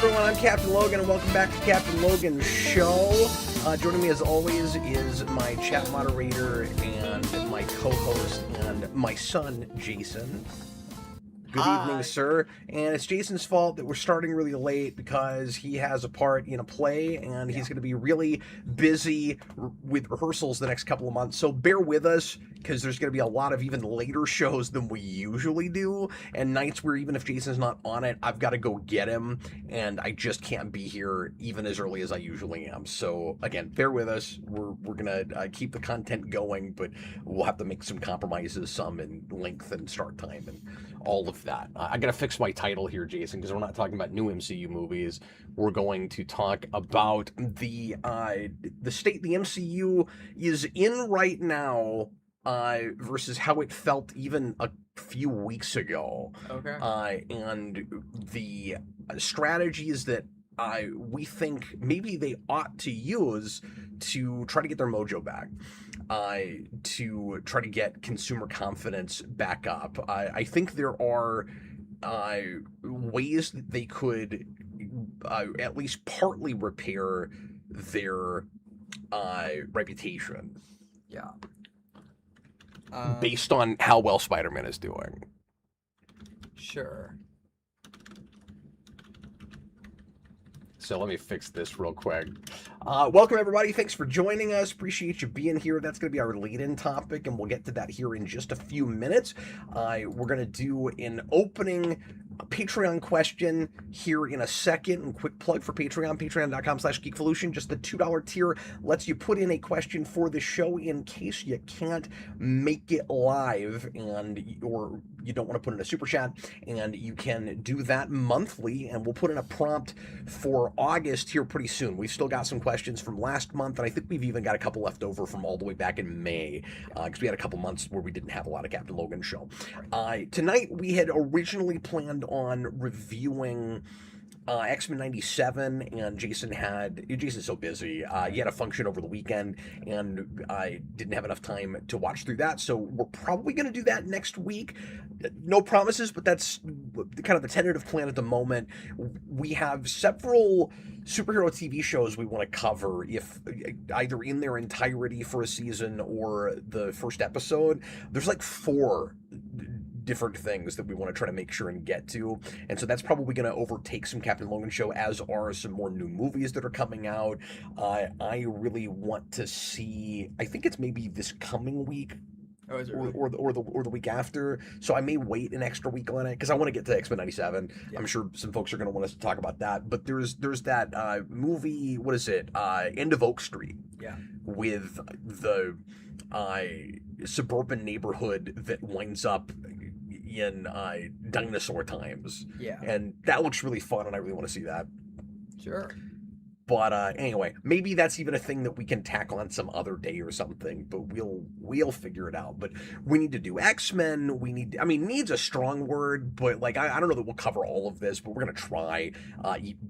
everyone, I'm Captain Logan, and welcome back to Captain Logan's show. Joining me as always is my chat moderator and my co-host and my son, Jason. Good evening, sir. And it's Jason's fault that we're starting really late because he has a part in a play and he's going to be really busy with rehearsals the next couple of months. So bear with us because there's going to be a lot of even later shows than we usually do, and nights where even if Jason's not on it, I've got to go get him and I just can't be here even as early as I usually am. So again, bear with us. We're going to keep the content going, but we'll have to make some compromises, some in length and start time and all of that. I gotta fix my title here, Jason, because we're not talking about new MCU movies. We're going to talk about the state the MCU is in right now versus how it felt even a few weeks ago. Okay. And the strategies that we think maybe they ought to use to try to get their mojo back, to try to get consumer confidence back up. I think there are ways that they could at least partly repair their reputation. Yeah. Based on how well Spider-Man is doing. Sure. So let me fix this real quick. Welcome, everybody. Thanks for joining us. Appreciate you being here. That's going to be our lead-in topic, and we'll get to that here in just a few minutes. We're going to do an opening Patreon question here in a second. And quick plug for Patreon, patreon.com/geekvolution. Just the $2 tier lets you put in a question for the show in case you can't make it live or you don't want to put in a super chat, and you can do that monthly, and we'll put in a prompt for August here pretty soon. We've still got some questions from last month, and I think we've even got a couple left over from all the way back in May, because we had a couple months where we didn't have a lot of Captain Logan show. Tonight, we had originally planned on reviewing X-Men 97, and Jason's so busy. He had a function over the weekend, and I didn't have enough time to watch through that, so we're probably going to do that next week. No promises, but that's kind of the tentative plan at the moment. We have several superhero TV shows we want to cover, if either in their entirety for a season or the first episode. There's like 4 different things that we want to try to make sure and get to, and so that's probably going to overtake some Captain Logan show, as are some more new movies that are coming out. I really want to see, I think it's maybe this coming week, Oh, is it really? or the week after, so I may wait an extra week on it because I want to get to X-Men 97. Yeah. I'm sure some folks are going to want us to talk about that, but there's that movie, what is it, End of Oak Street, Yeah. with the suburban neighborhood that winds up in dinosaur times. Yeah. And that looks really fun, and I really want to see that. Sure. But anyway, maybe that's even a thing that we can tack on some other day or something, but we'll figure it out. But we need to do X-Men. Needs a strong word, but like I don't know that we'll cover all of this, but we're gonna try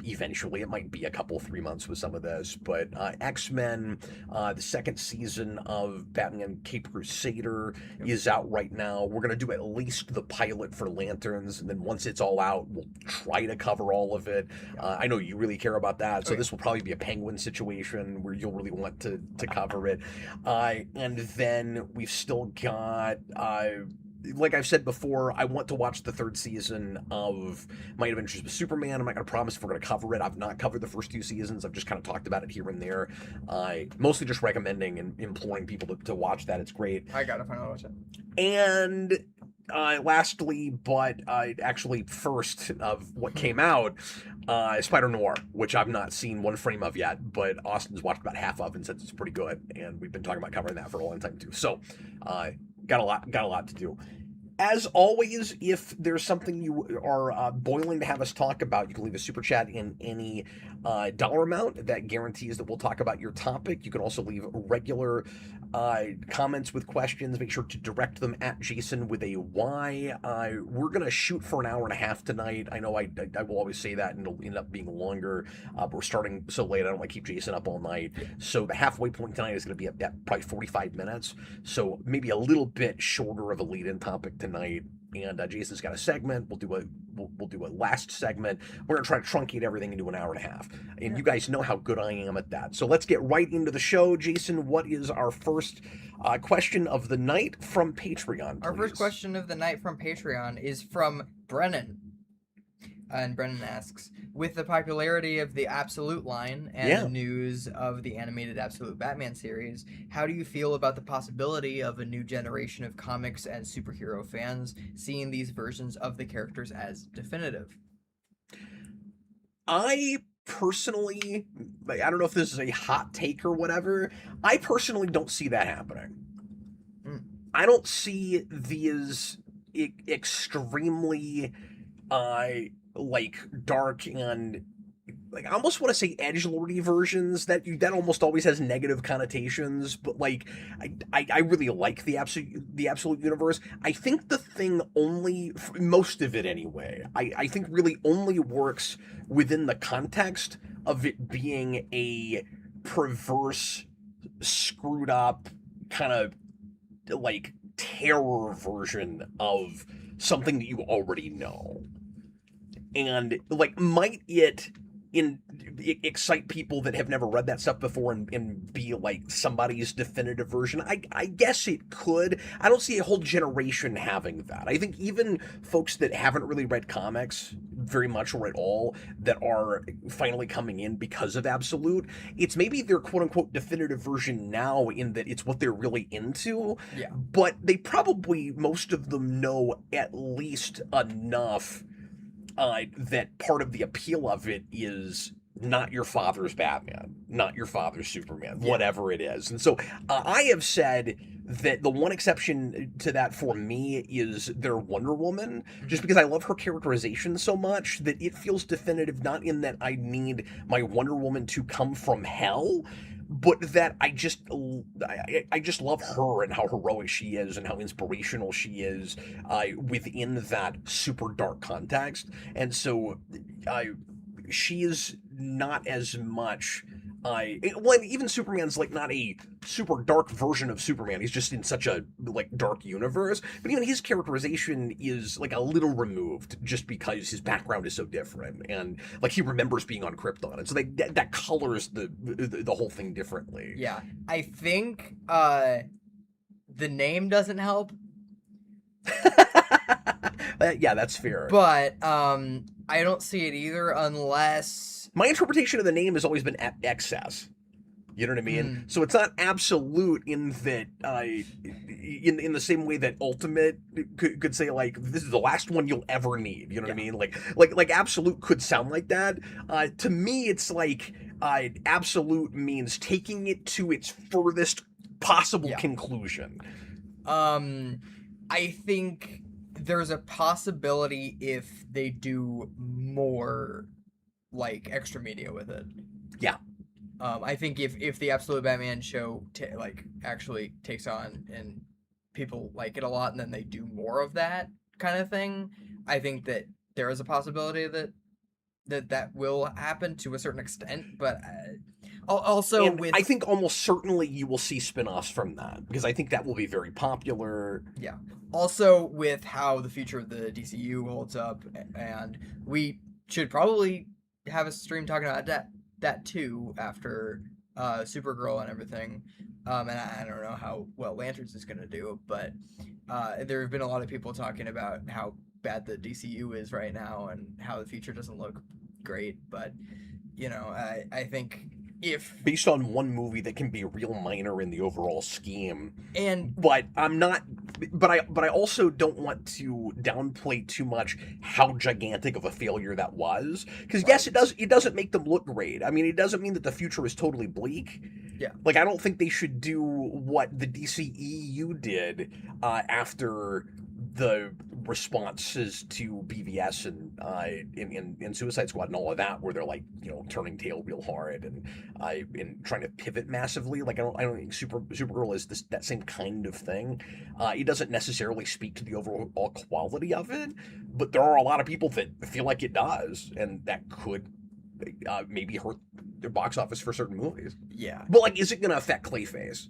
eventually. It might be a couple 3 months with some of this, but X-Men, the second season of Batman Cape Crusader is out right now. We're gonna do at least the pilot for Lanterns, and then once it's all out, we'll try to cover all of it. I know you really care about that, so this will probably be a Penguin situation where you'll really want to cover it. And then we've still got, like I've said before, I want to watch the 3rd season of My Adventures with Superman. I'm not going to promise if we're going to cover it. I've not covered the first 2 seasons. I've just kind of talked about it here and there. Mostly just recommending and imploring people to watch that. It's great. I gotta finally watch it. And lastly, but actually first of what came out, Spider-Noir, which I've not seen one frame of yet, but Austin's watched about half of and says it's pretty good, and we've been talking about covering that for a long time too. So, got a lot to do. As always, if there's something you are boiling to have us talk about, you can leave a super chat in any dollar amount. That guarantees that we'll talk about your topic. You can also leave regular comments with questions. Make sure to direct them at Jason with a Y. We're going to shoot for an hour and a half tonight. I know I will always say that, and it'll end up being longer. But we're starting so late, I don't want to keep Jason up all night. So the halfway point tonight is going to be at probably 45 minutes. So maybe a little bit shorter of a lead-in topic tonight. And Jason's got a segment. We'll do we'll do a last segment. We're gonna try to truncate everything into an hour and a half, and you guys know how good I am at that. So let's get right into the show. Jason, what is our first question of the night from Patreon, please? Our first question of the night from Patreon is from Brennan. And Brennan asks, with the popularity of the Absolute line and the news of the animated Absolute Batman series, how do you feel about the possibility of a new generation of comics and superhero fans seeing these versions of the characters as definitive? I personally, I don't know if this is a hot take or whatever, I personally don't see that happening. I don't see these extremely like dark and like I almost want to say edgelordy versions that almost always has negative connotations, but like I really like the absolute universe. I think the thing only, most of it anyway, I think really only works within the context of it being a perverse, screwed up kind of like terror version of something that you already know. And like, might it excite people that have never read that stuff before and be like somebody's definitive version? I guess it could. I don't see a whole generation having that. I think even folks that haven't really read comics very much or at all that are finally coming in because of Absolute, it's maybe their quote-unquote definitive version now in that it's what they're really into. Yeah. But they probably, most of them know at least enough that part of the appeal of it is not your father's Batman, not your father's Superman, whatever it is. And so I have said that the one exception to that for me is their Wonder Woman, just because I love her characterization so much that it feels definitive, not in that I need my Wonder Woman to come from hell, but that I just love her and how heroic she is and how inspirational she is within that super dark context. And so she is not as much well, even Superman's like not a super dark version of Superman. He's just in such a like dark universe. But even his characterization is like a little removed just because his background is so different, and like he remembers being on Krypton, and so that colors the whole thing differently. Yeah, I think the name doesn't help. Yeah, that's fair. But I don't see it either unless... My interpretation of the name has always been excess. You know what I mean? So it's not absolute in that, in the same way that Ultimate could say like, this is the last one you'll ever need. You know what I mean? Like absolute could sound like that. To me, it's like absolute means taking it to its furthest possible conclusion. I think there's a possibility if they do more like extra media with it. Yeah. I think if the Absolute Batman show actually takes on and people like it a lot, and then they do more of that kind of thing, I think that there is a possibility that will happen to a certain extent. But also, I think almost certainly you will see spin-offs from that, because I think that will be very popular. Yeah. Also, with how the future of the DCU holds up, and we should probably have a stream talking about that too after Supergirl and everything. And I don't know how well Lanterns is going to do, but there have been a lot of people talking about how bad the DCU is right now and how the future doesn't look great. But, you know, I think if... Based on one movie that can be real minor in the overall scheme. And... But I'm not... But I also don't want to downplay too much how gigantic of a failure that was. Because yes, it doesn't make them look great. I mean, it doesn't mean that the future is totally bleak. Yeah. Like, I don't think they should do what the DCEU did after the responses to BVS and Suicide Squad and all of that, where they're like, you know, turning tail real hard and trying to pivot massively. Like, I don't think Supergirl is that same kind of thing. It doesn't necessarily speak to the overall quality of it, but there are a lot of people that feel like it does, and that could maybe hurt their box office for certain movies. Yeah. But like, is it going to affect Clayface?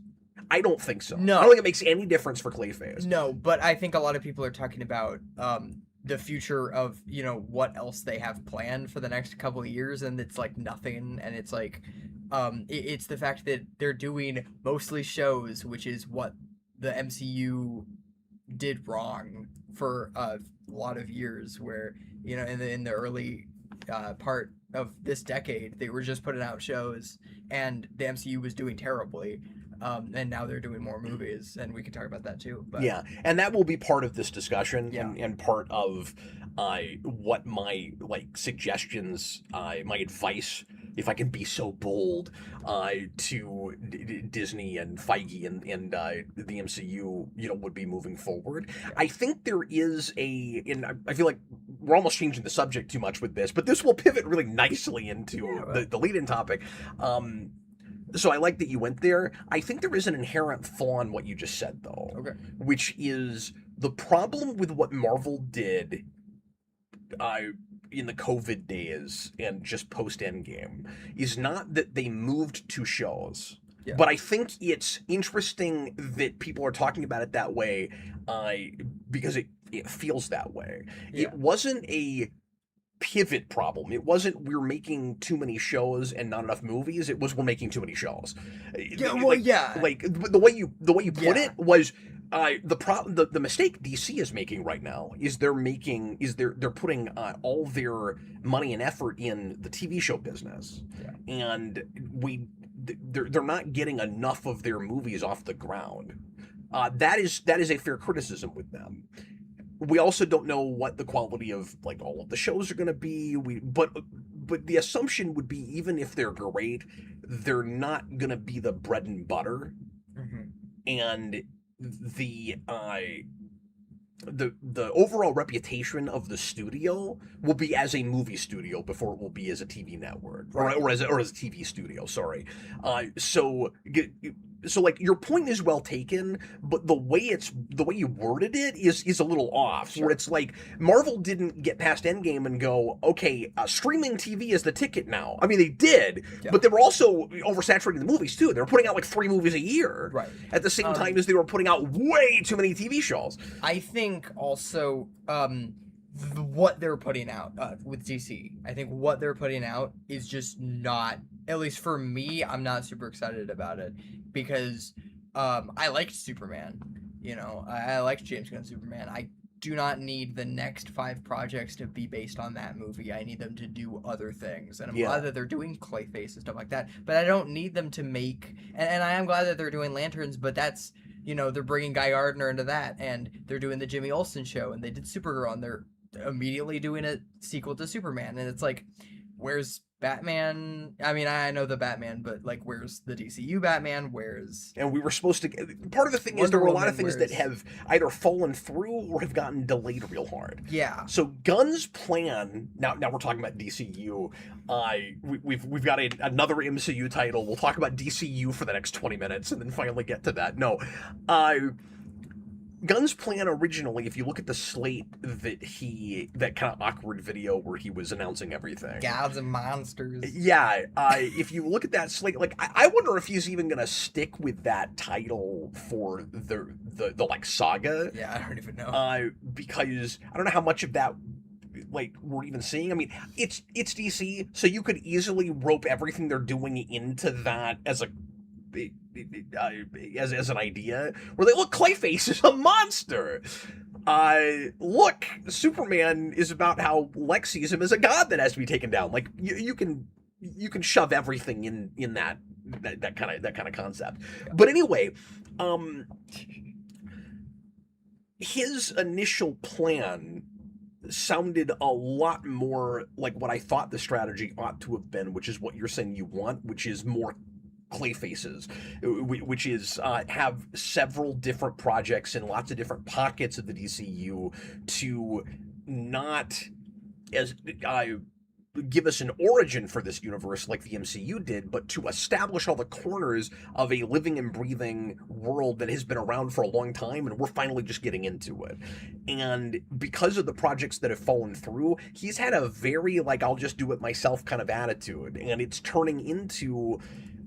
I don't think so. No. I don't think it makes any difference for Clayface. No, but I think a lot of people are talking about the future of, you know, what else they have planned for the next couple of years, and it's like nothing, and it's like it's the fact that they're doing mostly shows, which is what the MCU did wrong for a lot of years, where, you know, in the early part of this decade, they were just putting out shows, and the MCU was doing terribly. And now they're doing more movies, and we can talk about that too. But Yeah, and that will be part of this discussion, Yeah. and part of what my suggestions, my advice, if I can be so bold, to Disney and Feige and the MCU, you know, would be moving forward. Yeah. I think there is and I feel like we're almost changing the subject too much with this, but this will pivot really nicely into the lead-in topic. So I like that you went there. I think there is an inherent flaw in what you just said, though. Okay. Which is the problem with what Marvel did in the COVID days and just post-Endgame is not that they moved to shows. Yeah. But I think it's interesting that people are talking about it that way because it feels that way. Yeah. It wasn't a pivot problem. It wasn't we're making too many shows and not enough movies. It was we're making too many shows. Yeah, well, yeah. Like the way you put Yeah. it was the mistake DC is making right now is they're putting all their money and effort in the TV show business, and they're not getting enough of their movies off the ground. That is a fair criticism with them. We also don't know what the quality of like all of the shows are going to be. But the assumption would be even if they're great, they're not going to be the bread and butter. Mm-hmm. And the overall reputation of the studio will be as a movie studio before it will be as a TV network, or as a TV studio. Sorry. So like your point is well taken, but the way you worded it is a little off. Sure. Where it's like Marvel didn't get past Endgame and go, okay, streaming TV is the ticket now. I mean, they did, but they were also oversaturating the movies too. They were putting out like 3 movies a year, Right. at the same time as they were putting out way too many TV shows. I think also what they're putting out with DC, I think what they're putting out is just not, at least for me, I'm not super excited about it, because I liked Superman, you know, I liked James Gunn's Superman. I do not need the next 5 projects to be based on that movie. I need them to do other things, and I'm glad that they're doing Clayface and stuff like that, but I don't need them to make, and I am glad that they're doing Lanterns, but that's, you know, they're bringing Guy Gardner into that, and they're doing the Jimmy Olsen show, and they did Supergirl, and they're immediately doing a sequel to Superman, and it's like, where's Batman? I mean, I know the Batman, but like, where's the DCU Batman? And we were supposed to. Part of the thing is there were a lot of things that have either fallen through or have gotten delayed real hard. Yeah. So Gunn's plan. Now we're talking about DCU. We've got another MCU title. We'll talk about DCU for the next 20 minutes and then finally get to that. No. Gunn's plan originally, if you look at the slate that kind of awkward video where he was announcing everything. Gods and monsters. Yeah, if you look at that slate, like I wonder if he's even gonna stick with that title for the like saga. Yeah, I don't even know. Because I don't know how much of that like we're even seeing. I mean, it's DC, so you could easily rope everything they're doing into that as a as an idea where they look, Clayface is a monster. Look, Superman is about how Lex sees him as a god that has to be taken down. Like you can shove everything in that kind of concept. But anyway, his initial plan sounded a lot more like what I thought the strategy ought to have been, which is what you're saying you want, which is more Clayfaces, which is have several different projects in lots of different pockets of the DCU to not as give us an origin for this universe like the MCU did, but to establish all the corners of a living and breathing world that has been around for a long time, and we're finally just getting into it. And because of the projects that have fallen through, he's had a very like I'll just do it myself kind of attitude, and it's turning into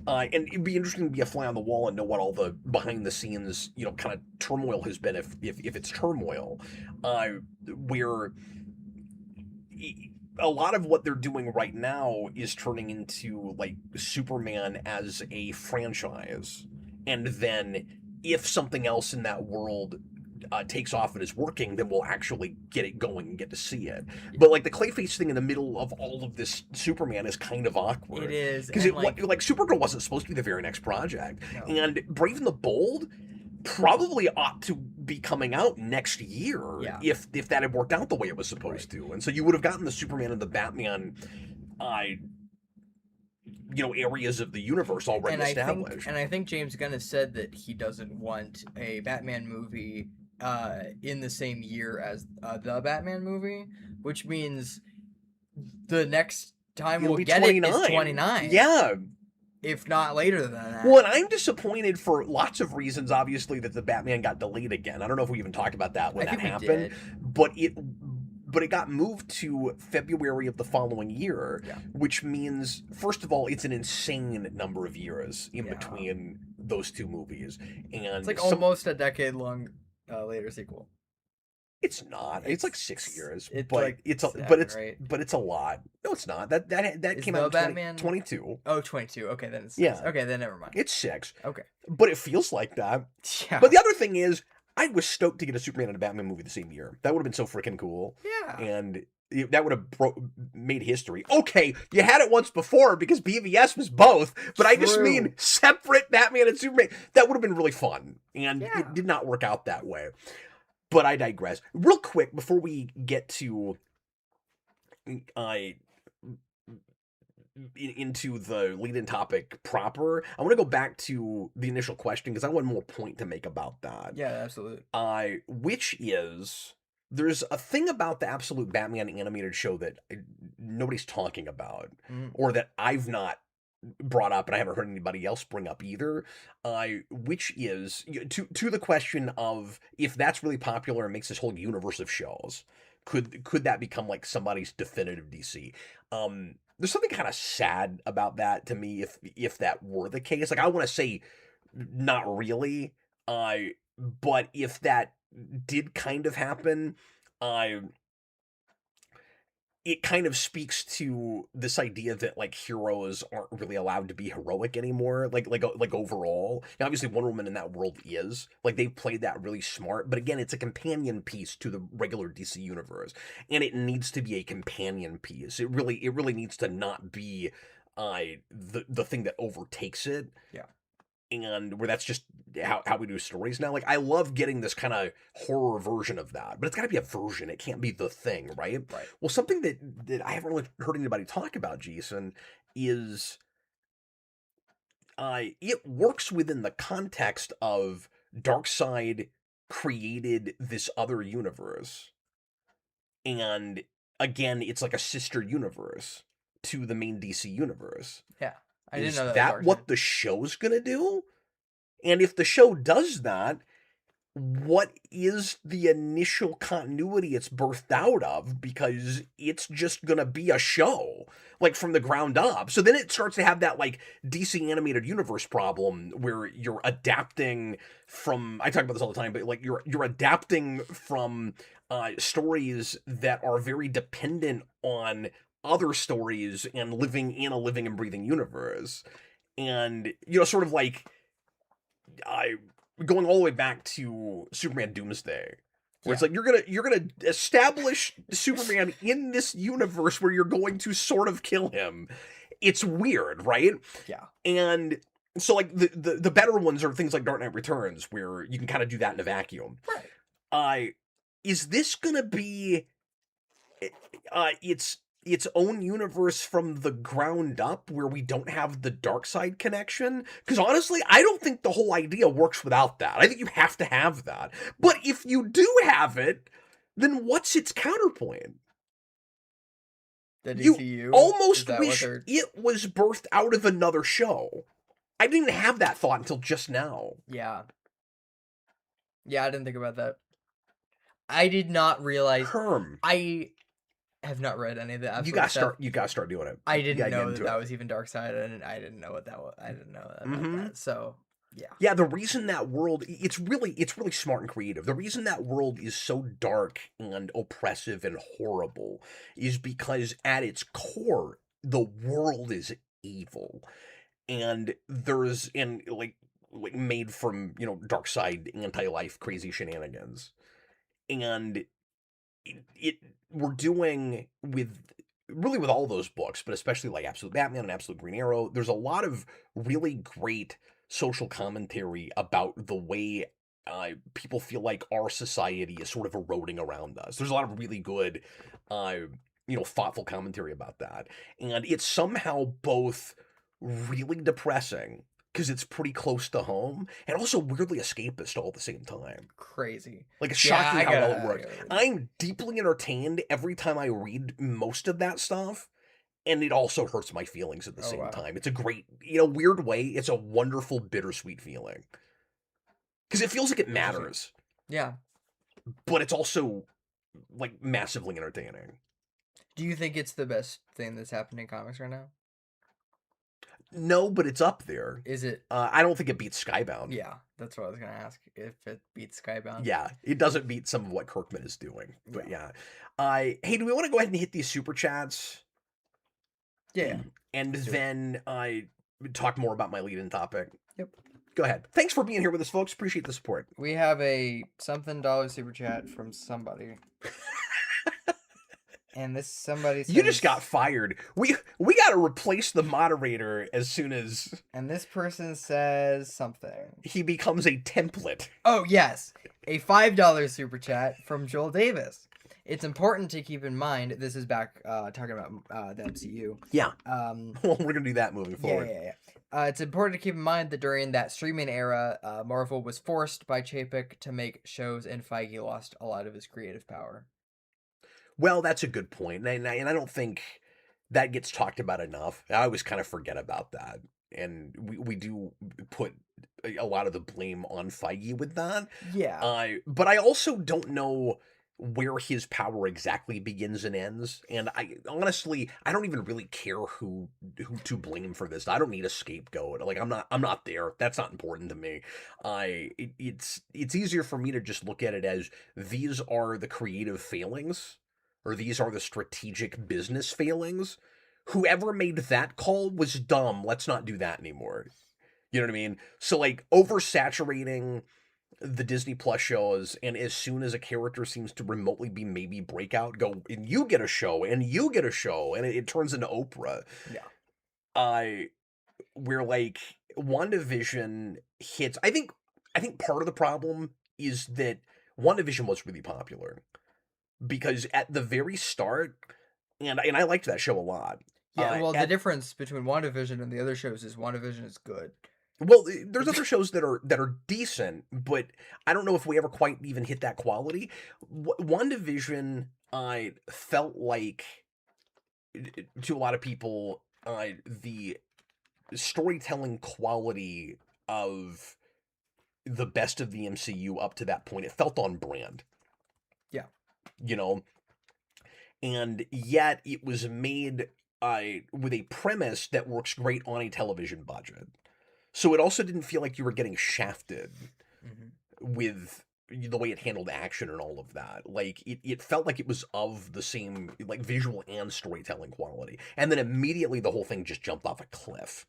And it'd be interesting to be a fly on the wall and know what all the behind the scenes, kind of turmoil has been, if it's turmoil, where a lot of what they're doing right now is turning into like Superman as a franchise, and then if something else in that world takes off and is working, then we'll actually get it going and get to see it. But like the Clayface thing in the middle of all of this Superman is kind of awkward. It is, because and, like Supergirl wasn't supposed to be the very next project, No. and Brave and the Bold probably ought to be coming out next year, if that had worked out the way it was supposed to. And so you would have gotten the Superman and the Batman areas of the universe already established. And I think James Gunn has said that he doesn't want a Batman movie in the same year as the Batman movie, which means the next time we'll get 29. It is 29. Yeah. If not later than that. Well, and I'm disappointed for lots of reasons, obviously, that the Batman got delayed again. I don't know if we even talked about that when that happened, but it got moved to February of the following year, which means, first of all, it's an insane number of years in between those two movies, and it's like almost a decade-long later sequel. It's not. It's like 6 years, it's but like it's right? but it's a lot. No, it's not. That came out in Batman 22. Oh, 22. Okay, then it's 6. Yeah. Okay, then never mind. It's 6. Okay, but it feels like that. Yeah. But the other thing is, I was stoked to get a Superman and a Batman movie the same year. That would have been so freaking cool. Yeah. And that would have made history. Okay, you had it once before because BVS was both, but I just mean separate Batman and Superman. That would have been really fun, and it did not work out that way. But I digress. Real quick, before we get to into the lead-in topic proper, I want to go back to the initial question because I have one more point to make about that. Yeah, absolutely. Which is, there's a thing about the Absolute Batman animated show that nobody's talking about, or that I've not brought up and I haven't heard anybody else bring up either, which is to the question of, if that's really popular and makes this whole universe of shows, could that become like somebody's definitive DC? There's something kind of sad about that to me, if that were the case. Like, I want to say not really, but if that did kind of happen, it kind of speaks to this idea that like heroes aren't really allowed to be heroic anymore. Like overall, now, obviously Wonder Woman in that world is like, they've played that really smart. But again, it's a companion piece to the regular DC universe, and it needs to be a companion piece. It really needs to not be the thing that overtakes it. Yeah. And where that's just how we do stories now. Like, I love getting this kind of horror version of that, but it's got to be a version. It can't be the thing, right? Right. Well, something that I haven't really heard anybody talk about, Jason, is it works within the context of Darkseid created this other universe, and again, it's like a sister universe to the main DC universe. Yeah. I didn't know that. Is that what the show's gonna do? And if the show does that, what is the initial continuity it's birthed out of? Because it's just gonna be a show, like, from the ground up. So then it starts to have that like DC animated universe problem where you're adapting from, I talk about this all the time, but like you're adapting from stories that are very dependent on other stories and living in a living and breathing universe. And sort of like going all the way back to Superman Doomsday, where it's like you're gonna establish Superman in this universe where you're going to sort of kill him. It's weird, right? Yeah. And so like the better ones are things like Dark Knight Returns, where you can kind of do that in a vacuum. Right. Is this gonna be its own universe from the ground up, where we don't have the Darkseid connection? Because honestly, I don't think the whole idea works without that. I think you have to have that. But if you do have it, then what's its counterpoint? The DCU? You almost wish it was birthed out of another show. I didn't even have that thought until just now. Yeah. Yeah, I didn't think about that. I did not realize... have not read any of the You absolute gotta stuff. start doing it. I You didn't gotta get know into that it. was even Dark Side, and I didn't know what that was. I didn't know about Mm-hmm. that. So yeah. Yeah, the reason that world it's really smart and creative. The reason that world is so dark and oppressive and horrible is because at its core the world is evil. And there's in like made from, dark side anti-life crazy shenanigans. And it we're doing with really with all those books, but especially like Absolute Batman and Absolute Green Arrow, there's a lot of really great social commentary about the way people feel like our society is sort of eroding around us. There's a lot of really good, uh, thoughtful commentary about that, and it's somehow both really depressing because it's pretty close to home, and also weirdly escapist all at the same time. Crazy. Like, it's Yeah, shocking I how well gotta. it I works. gotta read that. I'm deeply entertained every time I read most of that stuff, and it also hurts my feelings at the Oh same wow. time. It's a great, in a weird way, it's a wonderful bittersweet feeling. Because it feels like it Interesting. matters, Yeah. but it's also, like, massively entertaining. Do you think it's the best thing that's happened in comics right now? No, but it's up there. Is it? I don't think it beats Skybound. Yeah, that's what I was gonna ask. If it beats Skybound. Yeah, it doesn't beat some of what Kirkman is doing. But Yeah. yeah. Hey, do we want to go ahead and hit these super chats? Yeah. And Let's do it. then I talk more about my lead-in topic. Yep. Go ahead. Thanks for being here with us, folks. Appreciate the support. We have a something dollar super chat from somebody. And this somebody says, You just got fired. We got to replace the moderator as soon as and this person says something. he becomes a template. Oh yes, a $5 super chat from Joel Davis. It's important to keep in mind. This is back talking about the MCU. Yeah. Um, Well, we're gonna do that moving forward. yeah. It's important to keep in mind that during that streaming era, Marvel was forced by Chapek to make shows, and Feige lost a lot of his creative power. Well, that's a good point, and I don't think that gets talked about enough. I always kind of forget about that, and we do put a lot of the blame on Feige with that. Yeah. But I also don't know where his power exactly begins and ends, and I honestly I don't even really care who to blame for this. I don't need a scapegoat. Like, I'm not there. That's not important to me. It's easier for me to just look at it as these are the creative failings, or these are the strategic business failings. Whoever made that call was dumb. Let's not do that anymore. You know what I mean? So, like, oversaturating the Disney Plus shows, and as soon as a character seems to remotely be maybe breakout, go, and you get a show, and you get a show, and it turns into Oprah. Yeah. Where, like, WandaVision hits. I think part of the problem is that WandaVision was really popular because at the very start, and I liked that show a lot. Yeah, well, the difference between WandaVision and the other shows is WandaVision is good. Well, there's other shows that are decent, but I don't know if we ever quite even hit that quality. WandaVision, I felt like, to a lot of people, the storytelling quality of the best of the MCU up to that point, it felt on brand. Yeah. You know? And yet it was made with a premise that works great on a television budget. So it also didn't feel like you were getting shafted with the way it handled action and all of that. Like, it felt like it was of the same, like, visual and storytelling quality. And then immediately the whole thing just jumped off a cliff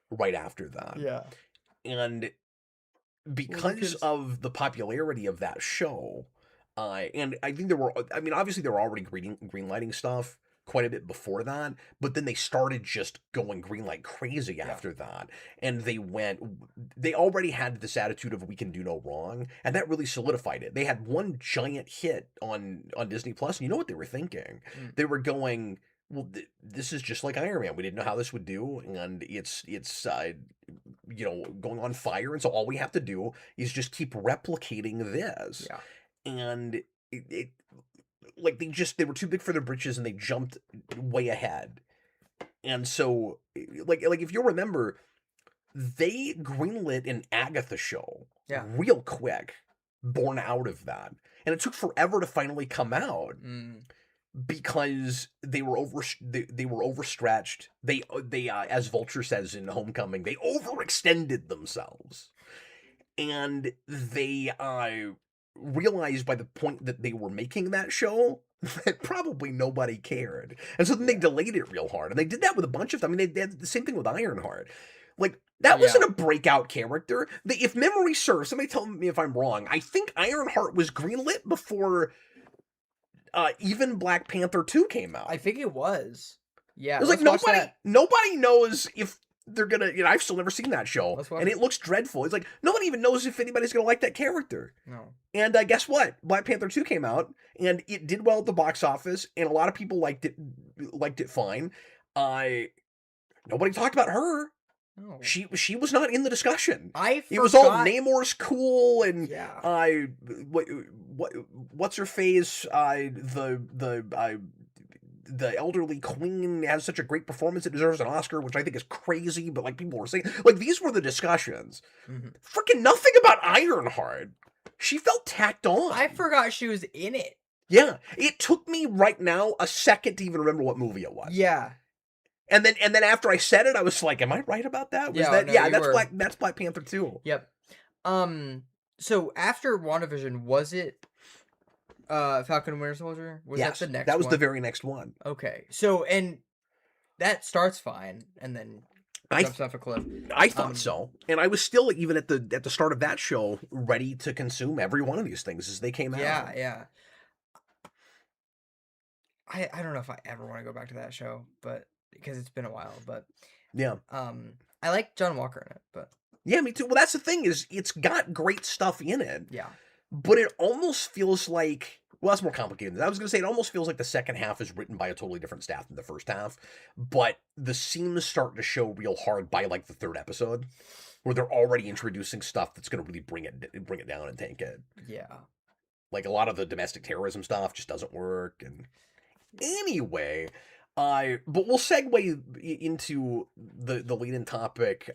right after that. Yeah. And because of the popularity of that show, and I think obviously there were already greenlighting stuff quite a bit before that, but then they started just going greenlight crazy after that, and they already had this attitude of we can do no wrong, and that really solidified it. They had one giant hit on Disney Plus, and you know what they were thinking? They were going, well, this is just like Iron Man. We didn't know how this would do, and it's going on fire, and so all we have to do is just keep replicating this. Yeah. And it like they were too big for their britches, and they jumped way ahead. And so, like if you'll remember, they greenlit an Agatha show real quick, born out of that, and it took forever to finally come out. because they were overstretched. They as Vulture says in Homecoming, they overextended themselves, and they realized by the point that they were making that show that probably nobody cared, and so then they delayed it real hard, and they did that with a bunch of. I mean, they did the same thing with Ironheart. Like, that wasn't a breakout character. If memory serves, somebody tell me if I'm wrong. I think Ironheart was greenlit before even Black Panther 2 came out. I think it was. Yeah. It was like nobody knows if they're gonna. I've still never seen that show, and it looks dreadful. It's like nobody even knows if anybody's gonna like that character. No. And guess what? Black Panther 2 came out, and it did well at the box office, and a lot of people liked it fine. Nobody talked about her. No. She was not in the discussion. It was all Namor's cool and what's her face? The elderly queen has such a great performance; it deserves an Oscar, which I think is crazy. But like people were saying, like these were the discussions. Mm-hmm. Freaking nothing about Ironheart. She felt tacked on. I forgot she was in it. Yeah, it took me right now a second to even remember what movie it was. Yeah. And then after I said it, I was like, "Am I right about that?" That's Black Panther 2. Yep. So after WandaVision, was it Falcon and Winter Soldier? Was that the next one? That was the very next one. Okay. So, and that starts fine, and then jumps off a cliff. I thought so. And I was still, even at the start of that show, ready to consume every one of these things as they came out. Yeah. I don't know if I ever want to go back to that show, but because it's been a while, but yeah. I like John Walker in it, but yeah, me too. Well, that's the thing, is it's got great stuff in it. Yeah. But it almost feels like, well, that's more complicated than that. I was going to say it almost feels like the second half is written by a totally different staff than the first half, but the seams start to show real hard by like the third episode, where they're already introducing stuff that's going to really bring it down and tank it. Yeah. Like a lot of the domestic terrorism stuff just doesn't work. And anyway, but we'll segue into the lead-in topic.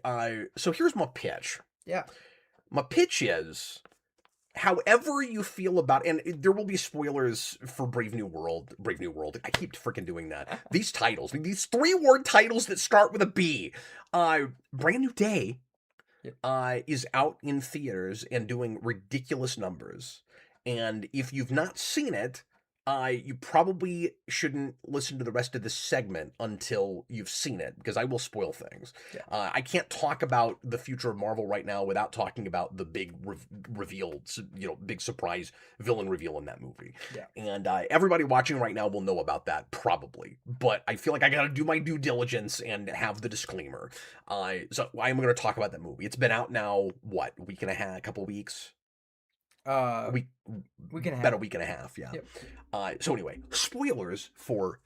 So here's my pitch. Yeah. My pitch is, however you feel about, and there will be spoilers for Brave New World. I keep freaking doing that. These titles, these 3-word titles that start with a B. Brand New Day is out in theaters and doing ridiculous numbers. And if you've not seen it, you probably shouldn't listen to the rest of this segment until you've seen it, because I will spoil things. Yeah. I can't talk about the future of Marvel right now without talking about the big reveal, big surprise villain reveal in that movie. Yeah. And everybody watching right now will know about that, probably. But I feel like I gotta do my due diligence and have the disclaimer. So I'm going to talk about that movie. It's been out now, what, a week and a half, a couple weeks? Week and a half. About a week and a half, yeah. Yep. So anyway, spoilers for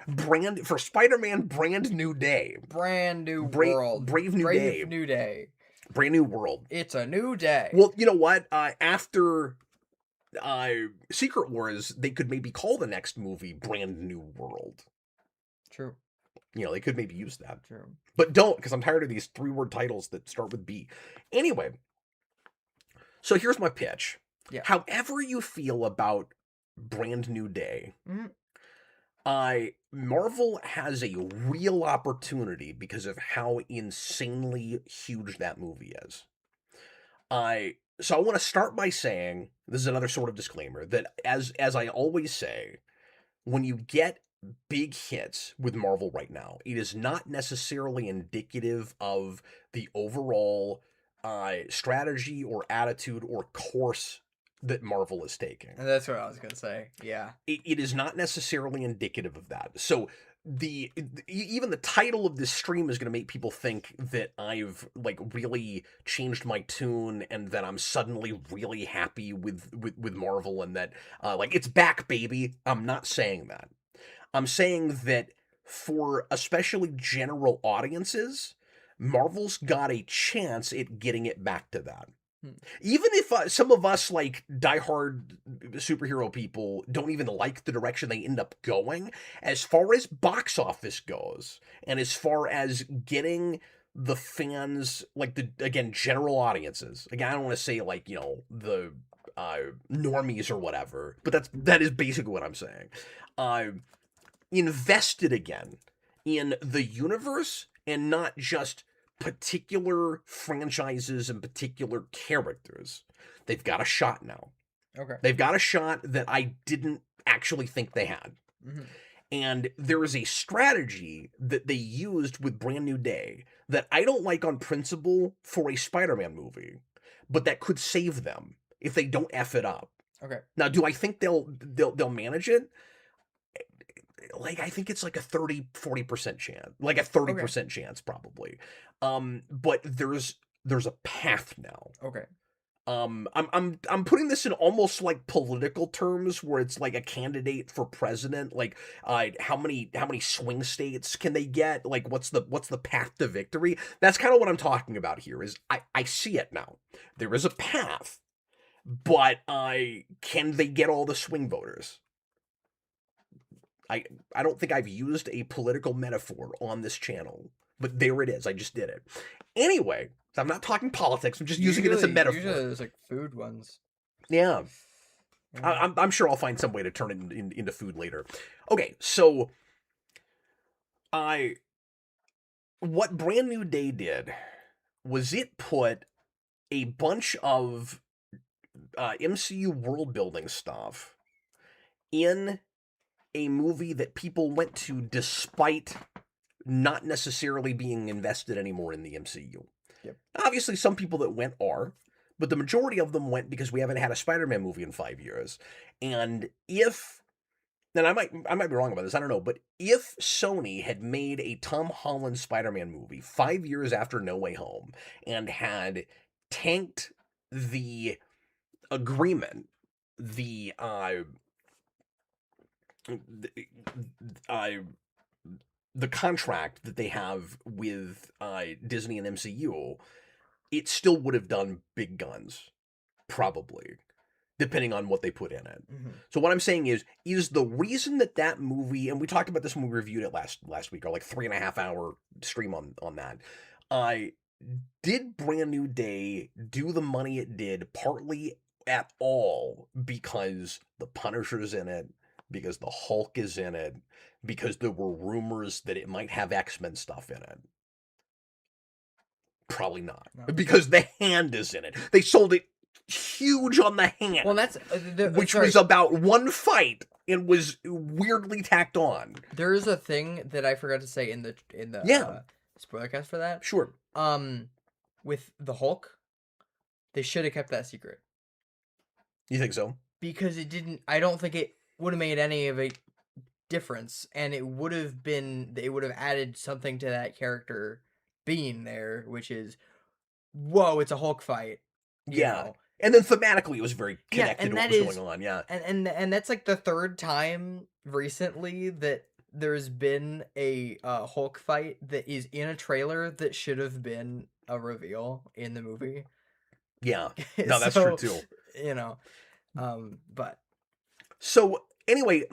Spider-Man Brand New Day. Brand New World. Brave New Day. New Day. Brand New World. It's a new day. Well, you know what? After Secret Wars, they could maybe call the next movie Brand New World. True. They could maybe use that. True. But don't, because I'm tired of these 3-word titles that start with B. Anyway, so here's my pitch. Yeah. However you feel about Brand New Day, Marvel has a real opportunity because of how insanely huge that movie is. So I want to start by saying, this is another sort of disclaimer, that as I always say, when you get big hits with Marvel right now, it is not necessarily indicative of the overall strategy or attitude or course that Marvel is taking. And that's what I was going to say. Yeah. It is not necessarily indicative of that. So even the title of this stream is going to make people think that I've really changed my tune and that I'm suddenly really happy with Marvel and that it's back, baby. I'm not saying that. I'm saying that for especially general audiences, Marvel's got a chance at getting it back to that. Even if some of us diehard superhero people don't even like the direction they end up going, as far as box office goes, and as far as getting the fans, general audiences, again, I don't want to say the normies or whatever, but that is basically what I'm saying. Invested again in the universe and not just particular franchises and particular characters. They've got a shot now. Okay. They've got a shot that I didn't actually think they had. Mm-hmm. And there is a strategy that they used with Brand New Day that I don't like on principle for a Spider-Man movie, but that could save them if they don't F it up. Okay. Now, do I think they'll manage it? Like, I think it's like a 30-40% chance. Like a 30% chance probably. But there's a path now. Okay. I'm putting this in almost like political terms where it's like a candidate for president, like how many swing states can they get, like what's the path to victory. That's kind of what I'm talking about here. Is I see it now. There is a path, but can they get all the swing voters? I don't think I've used a political metaphor on this channel, but there it is. I just did it anyway. I'm not talking politics. I'm just using it as a metaphor. Usually there's like food ones. Yeah. I'm sure I'll find some way to turn it into food later. Okay, so what Brand New Day did was it put a bunch of MCU world building stuff in a movie that people went to despite not necessarily being invested anymore in the MCU. Yep. Obviously, some people that went are, but the majority of them went because we haven't had a Spider-Man movie in 5 years. And then I might be wrong about this, I don't know, but if Sony had made a Tom Holland Spider-Man movie 5 years after No Way Home and had tanked the agreement, the contract that they have with Disney and MCU, it still would have done big guns, probably, depending on what they put in it. Mm-hmm. So what I'm saying is the reason that movie, and we talked about this when we reviewed it last week, or like 3.5 hour stream on that, did Brand New Day do the money it did partly at all because the Punisher's in it, because the Hulk is in it, because there were rumors that it might have X-Men stuff in it? Probably not. No. Because the Hand is in it. They sold it huge on the Hand. Well, that's which was about one fight and was weirdly tacked on. There is a thing that I forgot to say in the spoiler cast for that. Sure. With the Hulk, they should have kept that secret. You think so? Because it didn't. I don't think it would have made any of a difference, and they would have added something to that character being there, which is, whoa, it's a Hulk fight. You know? And then thematically it was very connected to what was going on. Yeah. And that's like the third time recently that there's been a Hulk fight that is in a trailer that should have been a reveal in the movie. Yeah. No, that's true too. You know. But so anyway,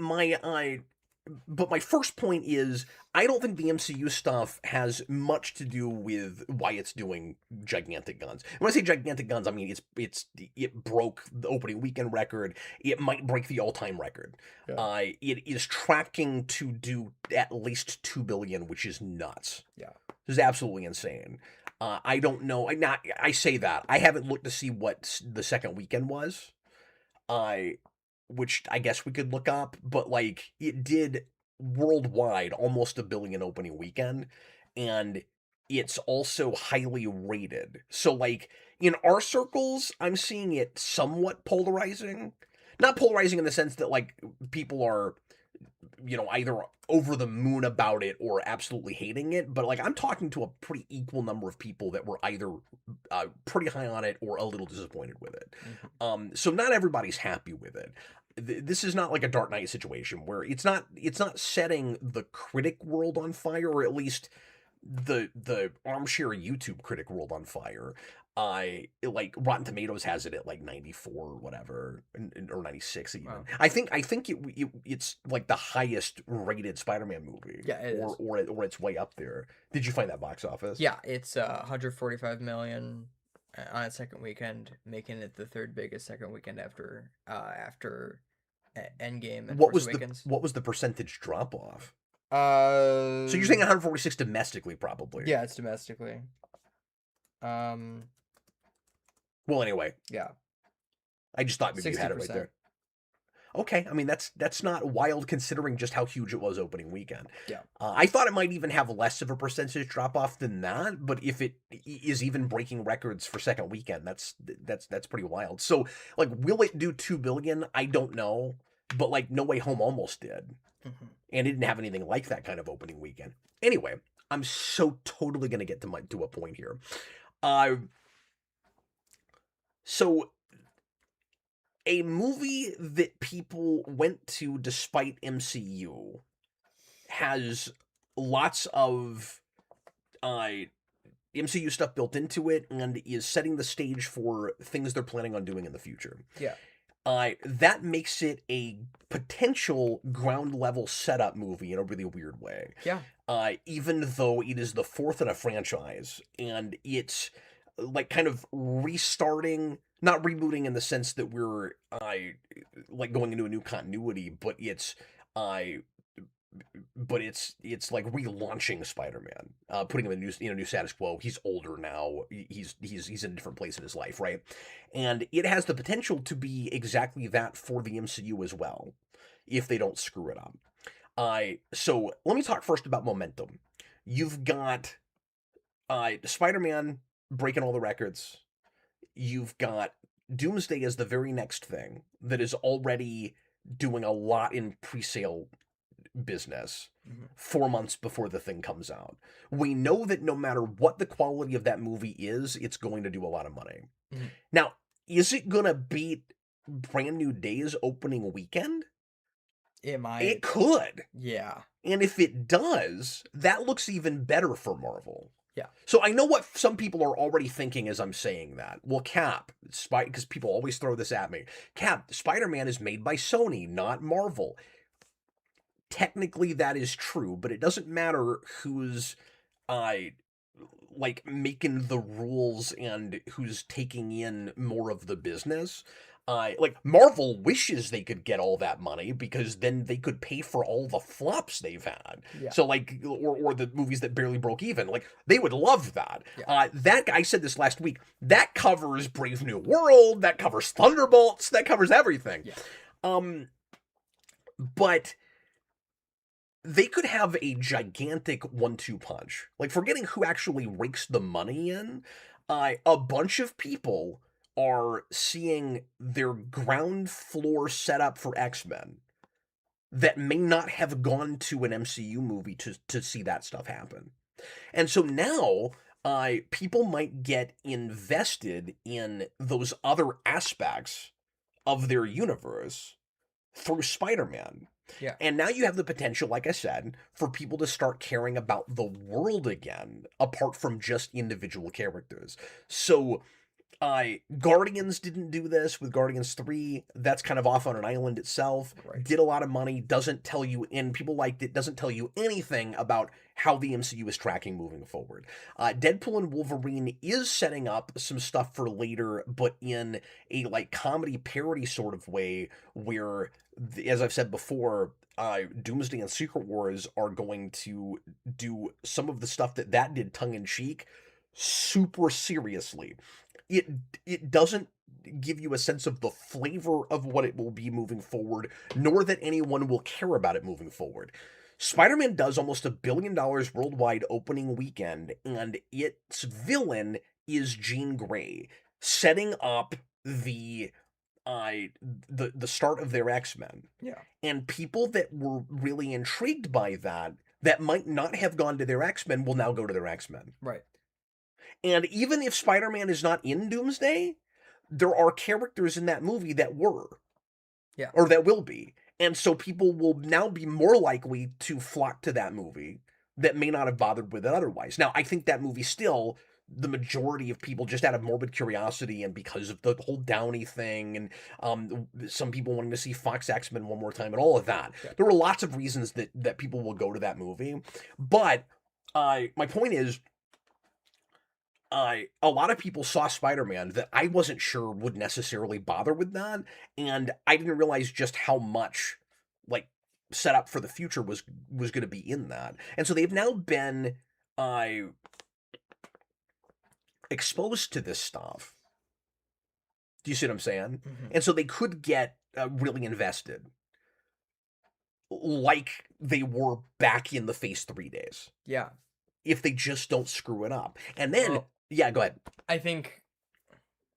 but my first point is, I don't think the MCU stuff has much to do with why it's doing gigantic guns. When I say gigantic guns, I mean it broke the opening weekend record. It might break the all-time record. Yeah. It is tracking to do at least $2 billion, which is nuts. Yeah, this is absolutely insane. I don't know. I say that I haven't looked to see what the second weekend was. Which I guess we could look up, but like it did worldwide almost $1 billion opening weekend, and it's also highly rated. So like in our circles, I'm seeing it somewhat polarizing. Not polarizing in the sense that like people are, either over the moon about it or absolutely hating it, but like I'm talking to a pretty equal number of people that were either pretty high on it or a little disappointed with it. Mm-hmm. So not everybody's happy with it. This is not like a Dark Knight situation where it's not setting the critic world on fire, or at least the armchair YouTube critic world on fire. Like Rotten Tomatoes has it at like 94 or whatever, or 96 even. Wow. I think it's like the highest rated Spider-Man movie. Yeah, it is. Or it's way up there. Did you find that box office? Yeah, it's 145 million, on its second weekend, making it the third biggest second weekend after Endgame and Force Awakens. What was the percentage drop off? So you're saying 146 domestically, probably? Yeah, it's domestically. Well, anyway. Yeah. I just thought maybe 60%. You had it right there. Okay, I mean that's not wild considering just how huge it was opening weekend. Yeah. I thought it might even have less of a percentage drop off than that, but if it is even breaking records for second weekend, that's pretty wild. So, like, will it do 2 billion? I don't know, but like No Way Home almost did, and it didn't have anything like that kind of opening weekend. Anyway, I'm so totally gonna get to a point here. So. A movie that people went to despite MCU has lots of MCU stuff built into it and is setting the stage for things they're planning on doing in the future. Yeah. That makes it a potential ground level setup movie in a really weird way. Yeah. Even though it is the fourth in a franchise and it's like kind of restarting, not rebooting in the sense that we're like going into a new continuity, but it's like relaunching Spider-Man, putting him in a new status quo. He's older now. He's in a different place in his life, right? And it has the potential to be exactly that for the MCU as well, if they don't screw it up. So let me talk first about momentum. You've got Spider-Man breaking all the records. You've got Doomsday as the very next thing that is already doing a lot in pre-sale business 4 months before the thing comes out. We know that no matter what the quality of that movie is, it's going to do a lot of money. Now, is it going to beat Brand New Day's opening weekend? It might. It could. Yeah. And if it does, that looks even better for Marvel. Yeah. So I know what some people are already thinking as I'm saying that. Well, Cap, because people always throw this at me. Cap, Spider-Man is made by Sony, not Marvel. Technically, that is true, but it doesn't matter who's like making the rules and who's taking in more of the business. Like Marvel wishes they could get all that money because then they could pay for all the flops they've had. Yeah. So like, or the movies that barely broke even. Like they would love that. Yeah. That guy said this last week. That covers Brave New World. That covers Thunderbolts. That covers everything. Yeah. But they could have a gigantic 1-2 punch. Like forgetting who actually rakes the money in, a bunch of people are seeing their ground floor setup for X-Men that may not have gone to an MCU movie to see that stuff happen. And so now people might get invested in those other aspects of their universe through Spider-Man. Yeah. And now you have the potential, like I said, for people to start caring about the world again, apart from just individual characters. So Guardians didn't do this with Guardians 3. That's kind of off on an island itself. Right. Did a lot of money, doesn't tell you, and people liked it, doesn't tell you anything about how the MCU is tracking moving forward. Deadpool and Wolverine is setting up some stuff for later, but in a like comedy parody sort of way where, as I've said before, Doomsday and Secret Wars are going to do some of the stuff that did tongue-in-cheek super seriously. It doesn't give you a sense of the flavor of what it will be moving forward, nor that anyone will care about it moving forward. Spider-Man does almost $1 billion worldwide opening weekend, and its villain is Jean Grey, setting up the start of their X-Men. Yeah. And people that were really intrigued by that might not have gone to their X-Men will now go to their X-Men. Right. And even if Spider-Man is not in Doomsday, there are characters in that movie that were. Yeah. Or that will be. And so people will now be more likely to flock to that movie that may not have bothered with it otherwise. Now, I think that movie still, the majority of people just out of morbid curiosity and because of the whole Downey thing and some people wanting to see Fox X-Men one more time and all of that. Yeah. There were lots of reasons that people will go to that movie. But my point is, a lot of people saw Spider-Man that I wasn't sure would necessarily bother with that, and I didn't realize just how much like set up for the future was going to be in that. And so they've now been uh exposed to this stuff. Do you see what I'm saying? Mhm. And so they could get really invested like they were back in the Phase 3 days Yeah. if they just don't screw it up. And then Well, yeah, go ahead. I think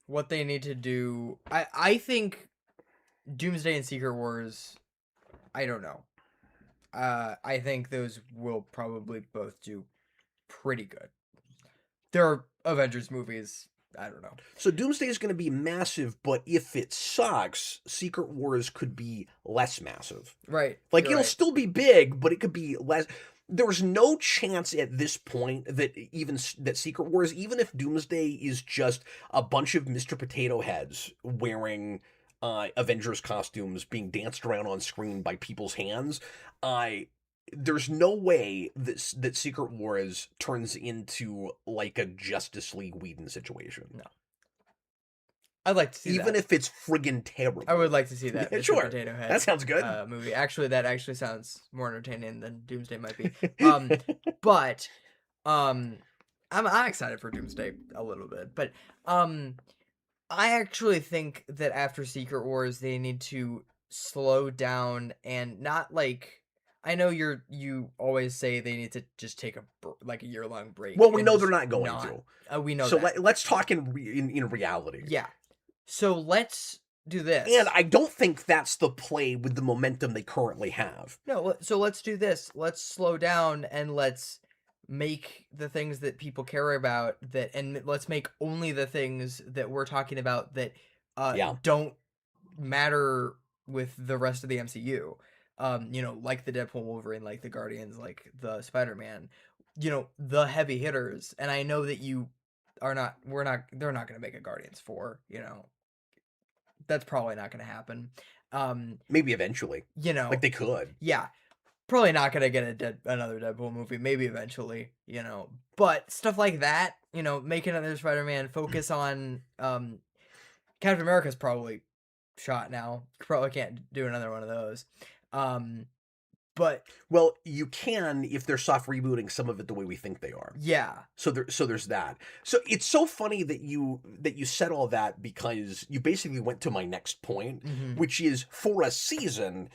what they need to do, I think Doomsday and Secret Wars, I don't know. I think those will probably both do pretty good. There are Avengers movies. I don't know. So Doomsday is going to be massive, but if it sucks, Secret Wars could be less massive. Right. Like you're it'll right. still be big, but it could be less. There's no chance at this point that that Secret Wars, even if Doomsday is just a bunch of Mr. Potato Heads wearing Avengers costumes being danced around on screen by people's hands, there's no way that Secret Wars turns into like a Justice League Whedon situation. No. I'd like to see Even that. if it's friggin' terrible. I would like to see that. Yeah, Mr. sure. Potato Head, That sounds good. Movie. Actually, that actually sounds more entertaining than Doomsday might be. But I'm excited for Doomsday a little bit. But I actually think that after Secret Wars, they need to slow down and not like. I know you always say they need to just take a year-long break. Well, we and know just they're not going to. We know So that. let's talk in reality. Yeah. So let's do this. And I don't think that's the play with the momentum they currently have. No, so let's do this. Let's slow down and let's make the things that people care about and let's make only the things that we're talking about that Yeah. don't matter with the rest of the MCU. Like the Deadpool, Wolverine, like the Guardians, like the Spider-Man, the heavy hitters. And I know that they're not going to make a Guardians 4, that's probably not going to happen. Maybe eventually. Like they could. Yeah. Probably not going to get another Deadpool movie, maybe eventually, But stuff like that, make another Spider-Man, focus on Captain America's probably shot now. Probably can't do another one of those. But well, you can if they're soft rebooting some of it the way we think they are. Yeah. So there's that. So it's so funny that you said all that because you basically went to my next point, which is for a season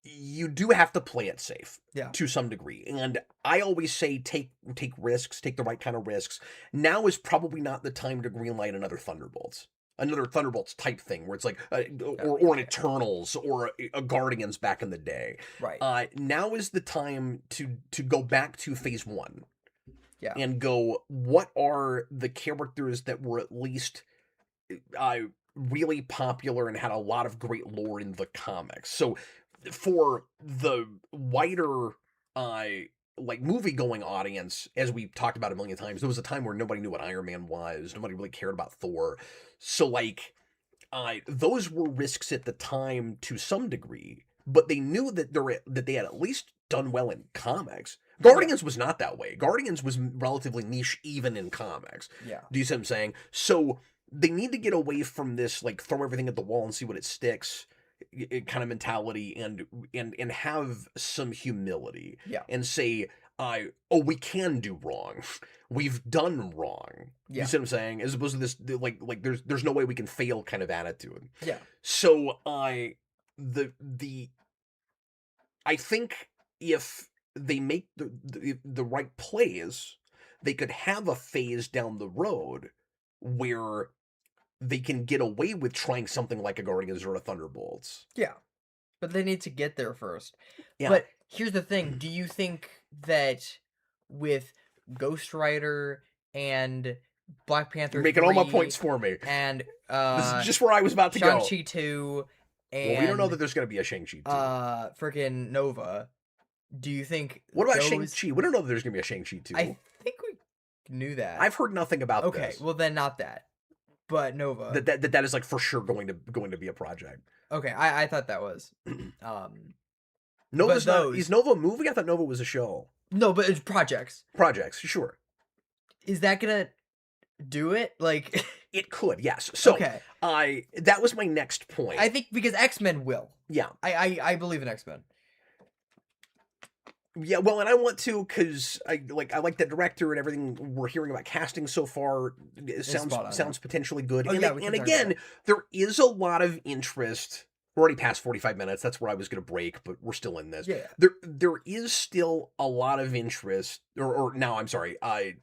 you do have to play it safe to some degree. And I always say take risks, take the right kind of risks. Now is probably not the time to greenlight another Thunderbolts type thing where it's like or an Eternals or a Guardians back in the day. Right. Now is the time to go back to Phase 1. Yeah. And go, what are the characters that were at least really popular and had a lot of great lore in the comics. So for the wider movie-going audience, as we've talked about a million times, there was a time where nobody knew what Iron Man was. Nobody really cared about Thor. So, those were risks at the time to some degree, but they knew that they had at least done well in comics. Guardians was not that way. Guardians was relatively niche even in comics. Yeah. Do you see what I'm saying? So, they need to get away from this, throw everything at the wall and see what it sticks kind of mentality and have some humility and say, we can do wrong. We've done wrong. You see what I'm saying? As opposed to this, there's no way we can fail kind of attitude. Yeah. So, I think if they make the right plays, they could have a phase down the road where they can get away with trying something like a Guardians or a Thunderbolts. Yeah. But they need to get there first. Yeah. But here's the thing. Do you think that with Ghost Rider and Black Panther You're making all my points for me. And this is just where I was about to go. Shang-Chi 2 and well, we don't know that there's going to be a Shang-Chi 2. Freaking Nova. Do you think what about Shang-Chi? We don't know that there's going to be a Shang-Chi 2. I think we knew that. I've heard nothing about this. Okay, well then not that. But Nova. That is for sure going to be a project. Okay, I thought that was. Nova's not. Is Nova a movie? I thought Nova was a show. No, but it's projects. Projects, sure. Is that gonna do it? Like, It could, yes. So, okay. that was my next point. I think because X-Men will. Yeah. I believe in X-Men. Yeah, well, and I want to because I like the director and everything we're hearing about casting so far. It sounds spot on, sounds potentially good. Oh, and yeah, a- we and can talk about again, there is a lot of interest. We're already past 45 minutes. That's where I was going to break, but we're still in this. Yeah. There is still a lot of interest, or now I'm sorry, a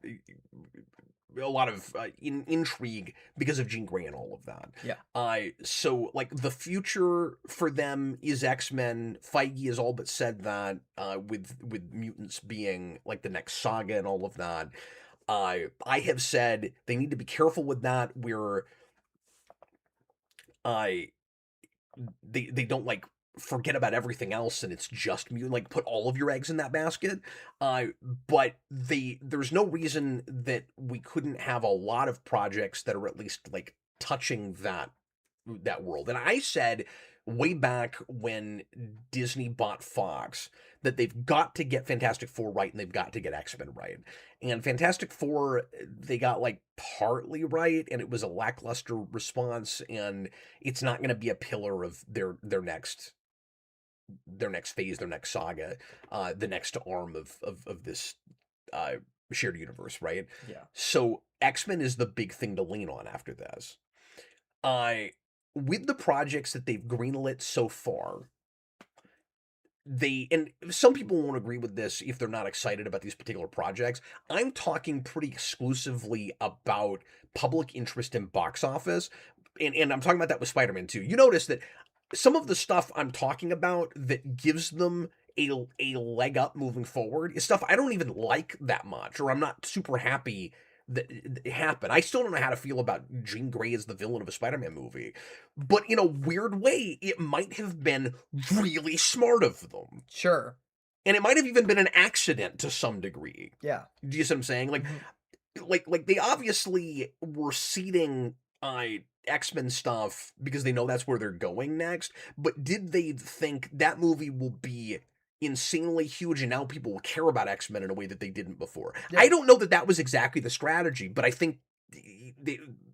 lot of intrigue because of Jean Grey and all of that. Yeah. So like the future for them is X-Men. Feige has all but said that with mutants being like the next saga and all of that. I have said they need to be careful with that. Where I they don't like forget about everything else and it's just mutant, like put all of your eggs in that basket. uh but there's no reason that we couldn't have a lot of projects that are at least like touching that world. And I said way back when Disney bought Fox that they've got to get Fantastic Four right and they've got to get X-Men right. And Fantastic Four, they got like partly right, and it was a lackluster response, and it's not going to be a pillar of their next phase, their next saga, the next arm of this uh, shared universe, right? Yeah. So X-Men is the big thing to lean on after this. I With the projects that they've greenlit so far, and some people won't agree with this if they're not excited about these particular projects. I'm talking pretty exclusively about public interest in box office. And I'm talking about that with Spider-Man 2. You notice that some of the stuff I'm talking about that gives them a leg up moving forward is stuff I don't even like that much, or I'm not super happy that it happened. I still don't know how to feel about Jean Grey as the villain of a Spider-Man movie. But in a weird way, it might have been really smart of them. Sure. And it might have even been an accident to some degree. Yeah. Do you see what I'm saying? Like, like they obviously were seeding X-Men stuff because they know that's where they're going next. But did they think that movie will be insanely huge and now people will care about X-Men in a way that they didn't before? Yeah. I don't know that that was exactly the strategy, but I think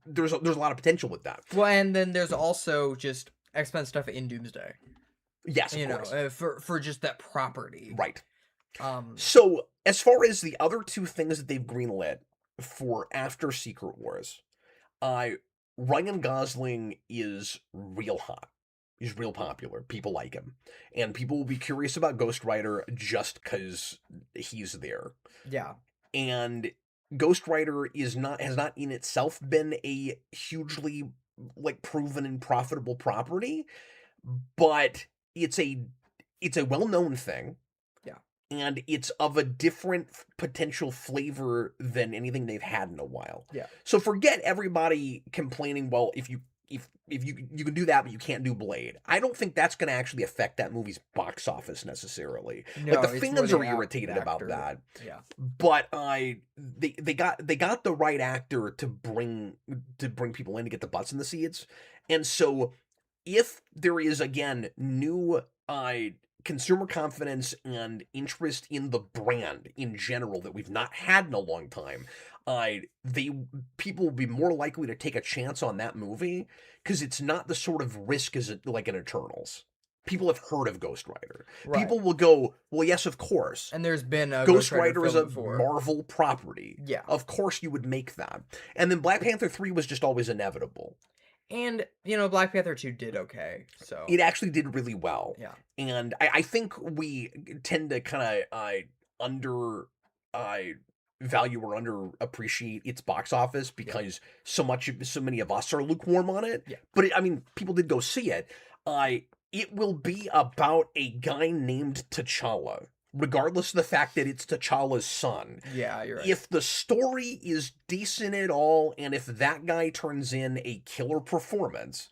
there's a lot of potential with that. Well, and then there's also just X-Men stuff in Doomsday. Yes, of course. For just that property. Right. Um. So as far as the other two things that they've greenlit for after Secret Wars, Ryan Gosling is real hot. He's real popular. People like him. And people will be curious about Ghost Rider just because he's there. Yeah. And Ghost Rider has not in itself been a hugely like proven and profitable property, but it's a well-known thing. Yeah. And it's of a different potential flavor than anything they've had in a while. Yeah. So forget everybody complaining, well, if you can do that, but you can't do Blade. I don't think that's going to actually affect that movie's box office necessarily. No, like the it's fans more are the irritated about actor. that. Yeah. But they got the right actor to bring people in to get the butts in the seats. And so if there is again new consumer confidence and interest in the brand in general that we've not had in a long time, people will be more likely to take a chance on that movie because it's not the sort of risk as like an Eternals. People have heard of Ghost Rider. Right. People will go, well, yes, of course. And there's been a Ghost Rider is a before. Marvel property. Yeah. Of course you would make that. And then Black Panther 3 was just always inevitable. And, Black Panther 2 did okay, so... It actually did really well. Yeah. And I think we tend to kind of value or underappreciate its box office because so many of us are lukewarm on it. Yeah. But people did go see it. It will be about a guy named T'Challa, regardless of the fact that it's T'Challa's son. Yeah, you're right. If the story is decent at all, and if that guy turns in a killer performance,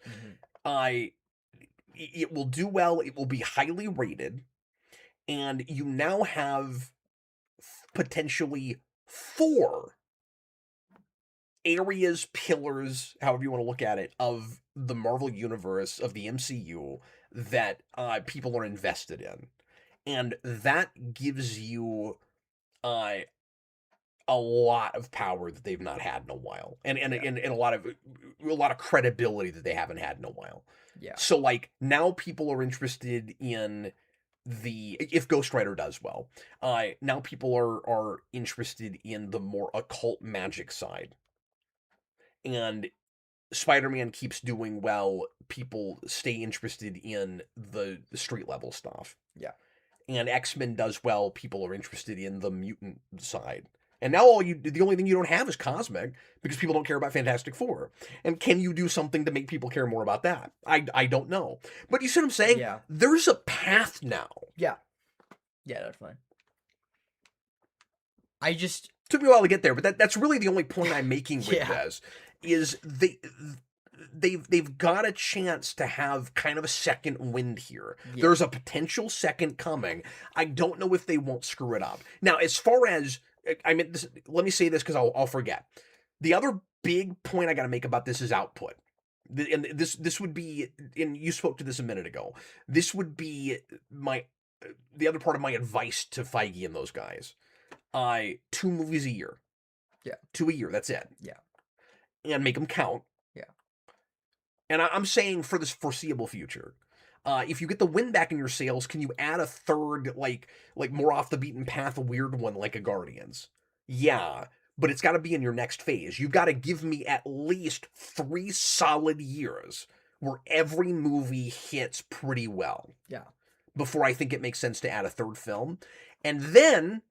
it will do well. It will be highly rated, and you now have potentially 4 areas, pillars, however you want to look at it, of the Marvel Universe, of the MCU, that people are invested in. And that gives you a lot of power that they've not had in a while, and a lot of credibility that they haven't had in a while. Yeah. So like now people are interested in if Ghost Rider does well, now people are interested in the more occult magic side, and Spider-Man keeps doing well, people stay interested in the street level stuff. Yeah. And X-Men does well, people are interested in the mutant side. And now the only thing you don't have is cosmic, because people don't care about Fantastic Four. And can you do something to make people care more about that? I don't know. But you see what I'm saying? Yeah. There's a path now. Yeah. Yeah, definitely. I just took me a while to get there, but that's really the only point I'm making with Yeah. this is they've got a chance to have kind of a second wind here. Yeah. There's a potential second coming. I don't know if they won't screw it up. Now, as far as let me say this because I'll forget. The other big point I got to make about this is output. And this would be, and you spoke to this a minute ago. This would be the other part of my advice to Feige and those guys. 2 movies a year. Yeah. 2 a year. That's it. Yeah. And make them count. Yeah. And I'm saying for this foreseeable future, if you get the wind back in your sails, can you add a third, like more off the beaten path, a weird one like a Guardians? Yeah, but it's got to be in your next phase. You've got to give me at least 3 solid years where every movie hits pretty well. Yeah. Before I think it makes sense to add a third film. And then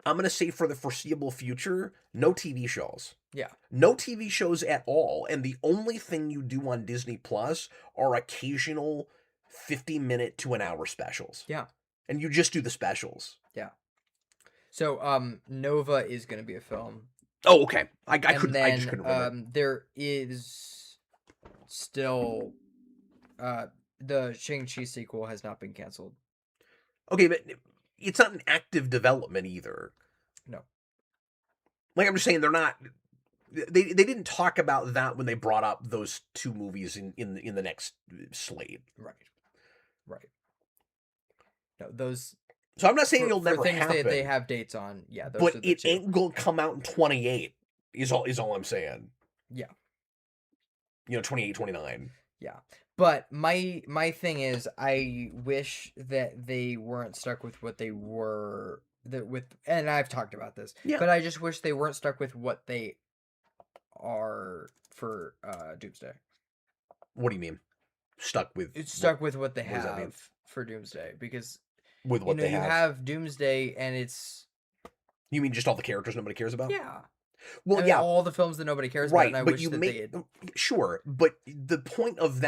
I'm going to say for the foreseeable future, no TV shows. Yeah. No TV shows at all. And the only thing you do on Disney Plus are occasional 50-minute to an hour specials. Yeah. And you just do the specials. Yeah. So, Nova is going to be a film. Oh, okay. I just couldn't remember. There is still, the Shang-Chi sequel has not been canceled. Okay, but it's not an active development either. No. Like I'm just saying, they're not. They didn't talk about that when they brought up those 2 movies in the next slate. Right. No, those. So I'm not saying it'll for never things happen. they have dates on. Yeah, those but are the it 2. ain't gonna come out in 28. Is all I'm saying. Yeah. 28, 29. Yeah. But my thing is, I wish that they weren't stuck with what they were and I've talked about this. Yeah. But I just wish they weren't stuck with what they are for Doomsday. What do you mean? Stuck with? It's stuck with what they what does that mean? have for Doomsday, because With what they you have Doomsday and it's You mean just all the characters nobody cares about? yeah. Well, I mean, yeah. all the films that nobody cares Right, about, and I but wish you that they had... Sure, but the point of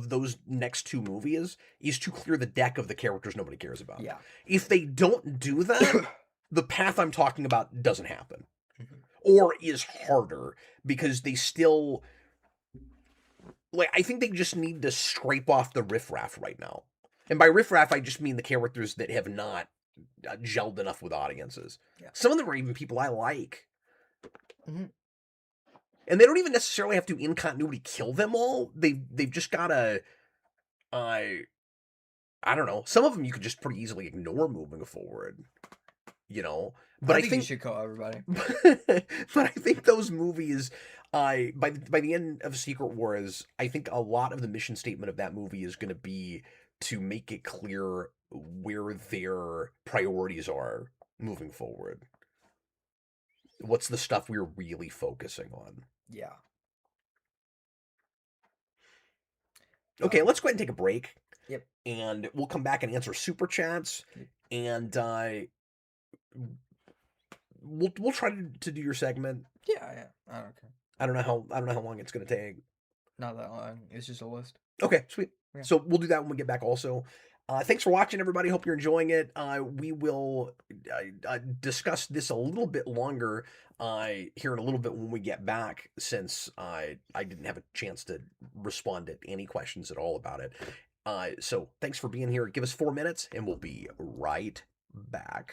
those next 2 movies is to clear the deck of the characters nobody cares about. Yeah. If they don't do that, the path I'm talking about doesn't happen. Mhm. Or is harder, because they still... I think they just need to scrape off the riffraff right now. And by riffraff, I just mean the characters that have not gelled enough with audiences. Yeah. Some of them are even people I like. Mhm. And they don't even necessarily have to in continuity kill them all. They've just gotta, I don't know. Some of them you could just pretty easily ignore moving forward, But I think you should call everybody. but I think those movies, by the end of Secret Wars, I think a lot of the mission statement of that movie is going to be to make it clear where their priorities are moving forward. What's the stuff we're really focusing on? Yeah. Okay, let's go ahead and take a break. Yep. And we'll come back and answer super chats. And we'll try to do your segment. Yeah. I don't care. I don't know how long it's gonna take. Not that long. It's just a list. Okay, sweet. Yeah. So we'll do that when we get back also. Thanks for watching, everybody. Hope you're enjoying it. We will discuss this a little bit longer here in a little bit when we get back, since I didn't have a chance to respond to any questions at all about it. So thanks for being here. Give us 4 minutes, and we'll be right back.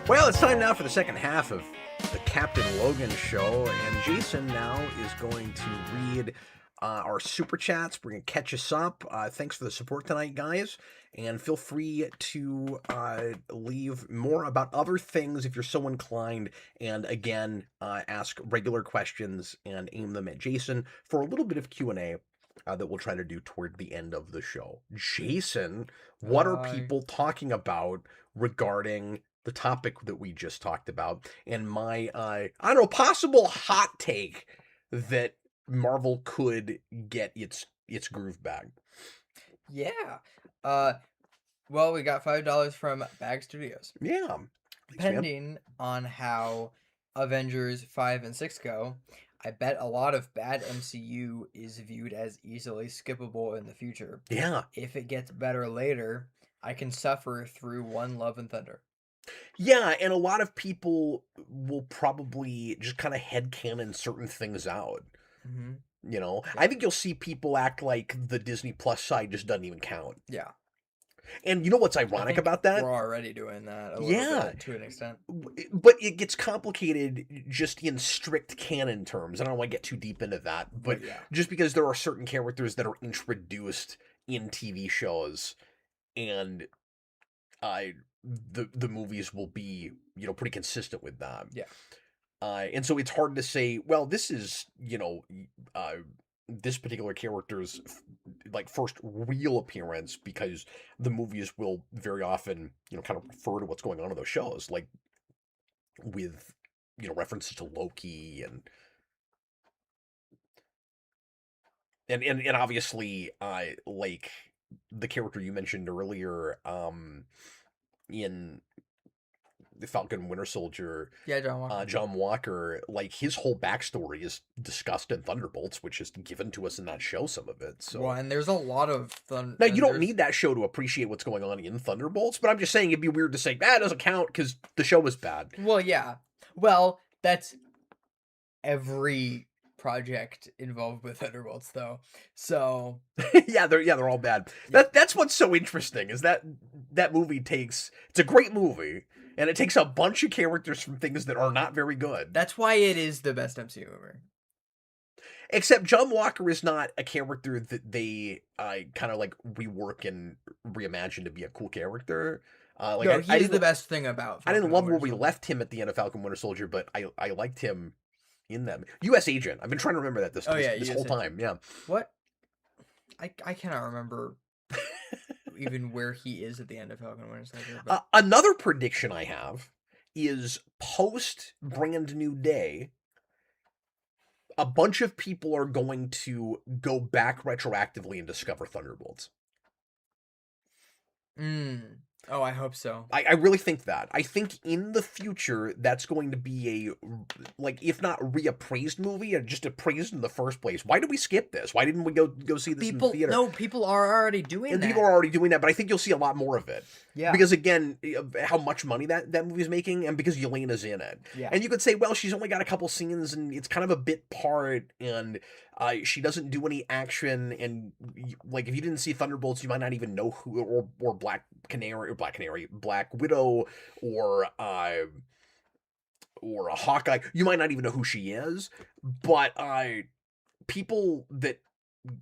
Well, it's time now for the second half of the Captain Logan show, and Jason now is going to read our super chats. We're going to catch us up. Thanks for the support tonight, guys, and feel free to leave more about other things if you're so inclined, and again, ask regular questions and aim them at Jason for a little bit of Q&A. That we'll try to do toward the end of the show. Jason, what are people talking about regarding the topic that we just talked about, and my I don't know, possible hot take that Marvel could get its groove back? Yeah. Well, we got $5 from Bag Studios. Yeah. Thanks, Depending on how Avengers 5 and 6 go, I bet a lot of bad MCU is viewed as easily skippable in the future. Yeah. If it gets better later, I can suffer through One Love and Thunder. Yeah, and a lot of people will probably just kind of headcanon certain things out. Mm-hmm. You know, I think you'll see people act like the Disney Plus side just doesn't even count. Yeah. And you know what's ironic about that? We're already doing that a little bit, to an extent. But it gets complicated just in strict canon terms. I don't want to get too deep into that, but yeah. Just because there are certain characters that are introduced in TV shows, and the movies will be, you know, pretty consistent with that. Yeah. And so it's hard to say, well, this is, you know, this particular character's like first real appearance, because the movies will very often, you know, kind of refer to what's going on in those shows, like with, you know, references to Loki and obviously like the character you mentioned earlier in the Falcon and Winter Soldier, yeah, John Walker. John Walker, like his whole backstory is discussed in Thunderbolts, which is given to us in that show, some of it. So, well, and there's a lot of now you don't need that show to appreciate what's going on in Thunderbolts, but I'm just saying it'd be weird to say that doesn't count because the show was bad. Well, yeah, well, that's every project involved with Thunderbolts, though. So they're all bad. That's what's so interesting is that movie it's a great movie. And it takes a bunch of characters from things that are not very good. That's why it is the best MCU ever. Except John Walker is not a character that they kind of like rework and reimagine to be a cool character. He's the best thing about Falcon. I didn't love where we left him at the end of Falcon Winter Soldier, but I liked him in them. U.S. Agent. I've been trying to remember that this whole time. Yeah. What? I cannot remember even where he is at the end of Falcon Winter Soldier. But... another prediction I have is post Brand New Day, a bunch of people are going to go back retroactively and discover Thunderbolts. Oh, I hope so. I really think that. I think in the future, that's going to be a, like, if not reappraised movie, just appraised in the first place. Why did we skip this? Why didn't we go see this in the theater? No, people are already doing that. People are already doing that, but I think you'll see a lot more of it. Yeah. Because, again, how much money that movie's making, and because Yelena's in it. Yeah. And you could say, well, she's only got a couple scenes, and it's kind of a bit part, and she doesn't do any action, and, like, if you didn't see Thunderbolts, you might not even know who, or Black Widow, or a Hawkeye, you might not even know who she is, but people that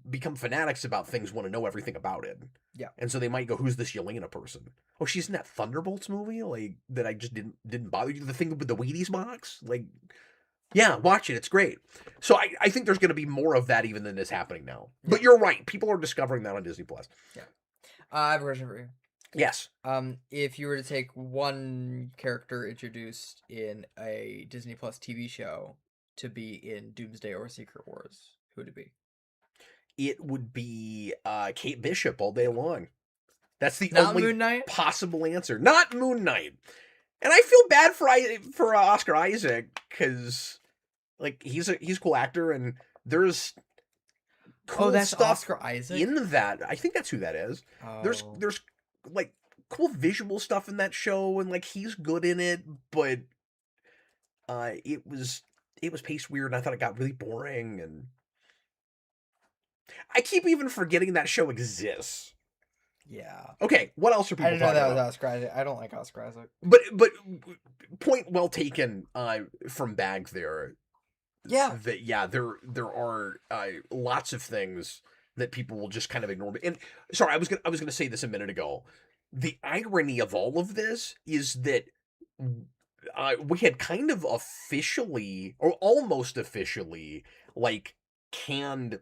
become fanatics about things want to know everything about it. Yeah. And so they might go, who's this Yelena person? Oh, she's in that Thunderbolts movie, like that I just didn't bother you. The thing with the Wheaties box, like, yeah, watch it. It's great. So I think there's going to be more of that even than is happening now. Yeah. But you're right. People are discovering that on Disney Plus. Yeah. I have a question for you. Yes. If you were to take one character introduced in a Disney Plus TV show to be in Doomsday or Secret Wars, who would it be? It would be Kate Bishop all day long. That's the Not only Moon Knight? possible answer. Not Moon Knight. And I feel bad for Oscar Isaac because like he's a cool actor and there's cool that's stuff Oscar Isaac? in that. I think that's who that is. There's Oh. like cool visual stuff in that show and like he's good in it, but it was paced weird and I thought it got really boring and I keep even forgetting that show exists. Yeah. Okay, what else are I people didn't know talking that was about? Oscar Isaac. I don't like Oscar Isaac. But point well taken from Bag there. Yeah. That there are lots of things that people will just kind of ignore. And sorry, I was gonna say this a minute ago. The irony of all of this is that we had kind of officially or almost officially like canned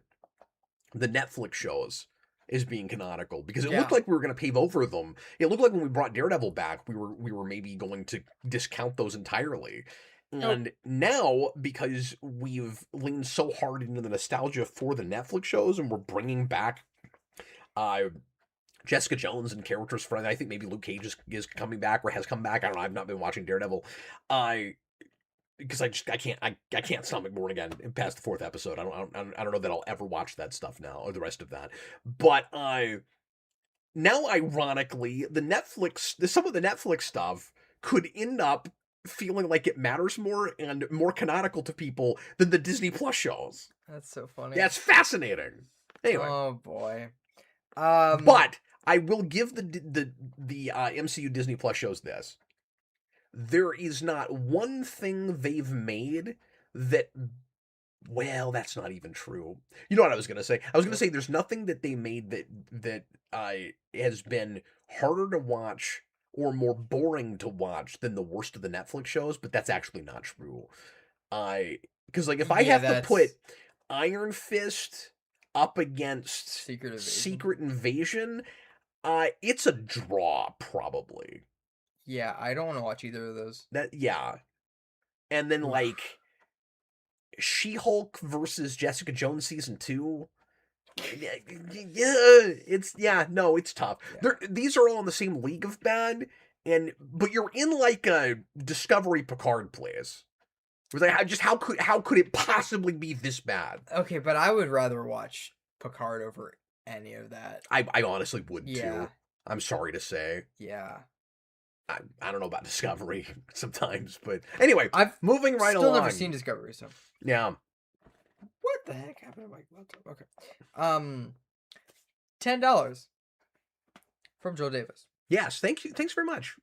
the Netflix shows as being canonical because it looked like we were going to pave over them. It looked like when we brought Daredevil back, we were maybe going to discount those entirely. And now, because we've leaned so hard into the nostalgia for the Netflix shows, and we're bringing back Jessica Jones and characters from, I think maybe Luke Cage is coming back or has come back. I don't know. I've not been watching Daredevil. Because I can't stomach Born Again past the fourth episode. I don't know that I'll ever watch that stuff now or the rest of that. But now ironically, some of the Netflix stuff could end up feeling like it matters more and more canonical to people than the Disney Plus shows. That's so funny. Yeah, it's fascinating. Anyway. Oh boy. But I will give the MCU Disney Plus shows this. There is not one thing they've made that, well, that's not even true. You know what I was going to say? I was going to say there's nothing that they made that has been harder to watch or more boring to watch than the worst of the Netflix shows, but that's actually not true. Because like if I have to put Iron Fist up against Secret Invasion, it's a draw probably. Yeah, I don't want to watch either of those. And then like She-Hulk versus Jessica Jones season 2. It's tough. Yeah. These are all in the same league of bad, but you're in like a Discovery Picard place. It was like how could it possibly be this bad? Okay, but I would rather watch Picard over any of that. I honestly would too. I'm sorry to say. Yeah. I don't know about Discovery sometimes, but anyway, moving right along. Still never seen Discovery, so yeah. What the heck happened to my laptop? Okay, $10 from Joel Davis. Yes, thank you. Thanks very much.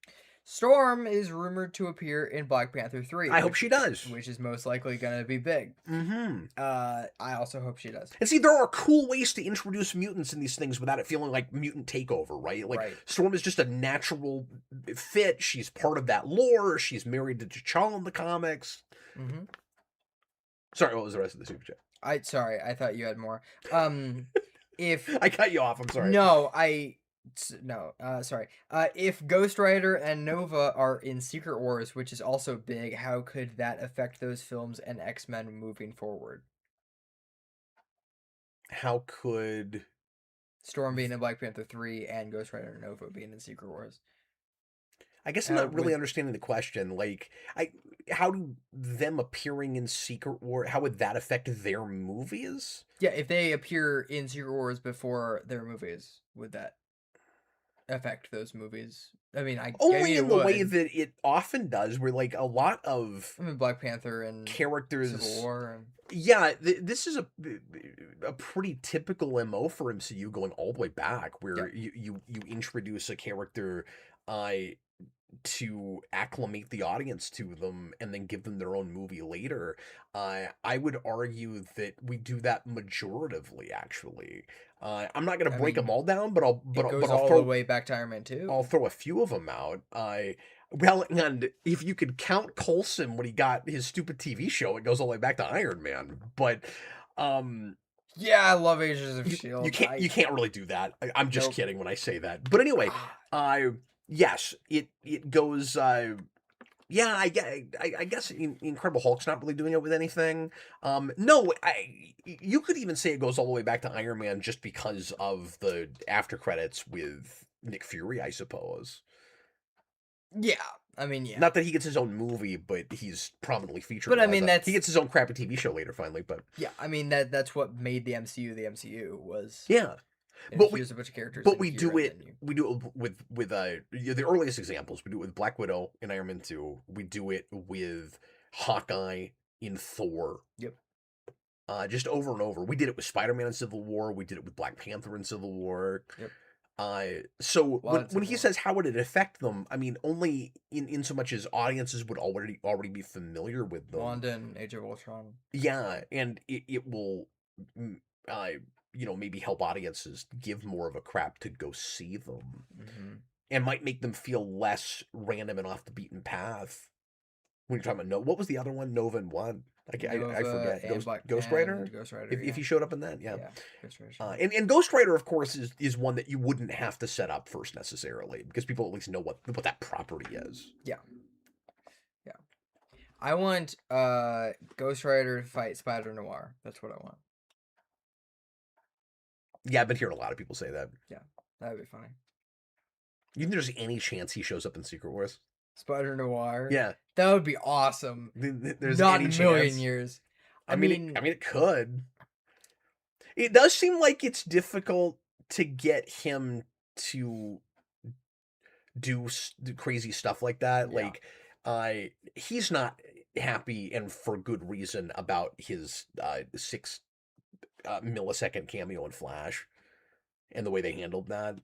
Storm is rumored to appear in Black Panther 3. I hope she does. Which is most likely going to be big. Mm-hmm. I also hope she does. And see, there are cool ways to introduce mutants in these things without it feeling like mutant takeover, right? Like, Storm is just a natural fit. She's part of that lore. She's married to T'Challa in the comics. Mm-hmm. Sorry, what was the rest of the super chat? Sorry, I thought you had more. If I cut you off, I'm sorry. Sorry. If Ghost Rider and Nova are in Secret Wars, which is also big, how could that affect those films and X-Men moving forward? How could Storm being in Black Panther 3 and Ghost Rider and Nova being in Secret Wars? I guess I'm not really understanding the question. Like, how do them appearing in Secret War, how would that affect their movies? Yeah, if they appear in Secret Wars before their movies, would that affect those movies? I mean, only in the way that it often does, where like a lot of Black Panther and characters, Civil War. And... Yeah, this is a pretty typical MO for MCU going all the way back, where you introduce a character to acclimate the audience to them and then give them their own movie later. I would argue that we do that majoratively, actually. I'm not going to I break them mean, all down, but it goes I'll all throw the way back to Iron Man 2. I'll throw a few of them out. Well, and if you could count Coulson when he got his stupid TV show, it goes all the way back to Iron Man. But Yeah, I love Agents of Shield. you can't really do that. I'm just Nope. kidding when I say that. But anyway, yes, it goes. Yeah, I guess Incredible Hulk's not really doing it with anything. No, you could even say it goes all the way back to Iron Man just because of the after credits with Nick Fury, I suppose. Yeah, I mean, yeah. Not that he gets his own movie, but he's prominently featured. But I mean, he gets his own crappy TV show later, finally. But yeah, I mean that's what made the MCU was. Yeah. But we, a bunch of characters but we do it with the earliest examples. We do it with Black Widow in Iron Man 2. We do it with Hawkeye in Thor. Yep. Just over and over. We did it with Spider-Man in Civil War. We did it with Black Panther in Civil War. Yep. So when he says how would it affect them, I mean only in so much as audiences would already be familiar with them. Wanda and Age of Ultron. Yeah, and it will maybe help audiences give more of a crap to go see them, and might make them feel less random and off the beaten path. When you're talking about what was the other one? Nova and what? I forget. Ghost Rider. Ghost Rider. If he showed up in that, yeah. Ghost Rider. And Ghost Rider, of course, is one that you wouldn't have to set up first necessarily because people at least know what that property is. Yeah. Yeah. I want Ghost Rider to fight Spider Noir. That's what I want. Yeah, I've been hearing a lot of people say that. Yeah, that would be funny. You think there's any chance he shows up in Secret Wars? Spider Noir? Yeah. That would be awesome. There's not any in a million chance. years. I mean, it could. It does seem like it's difficult to get him to do crazy stuff like that. Yeah. Like, he's not happy, and for good reason, about his 6 millisecond cameo in Flash and the way they handled that.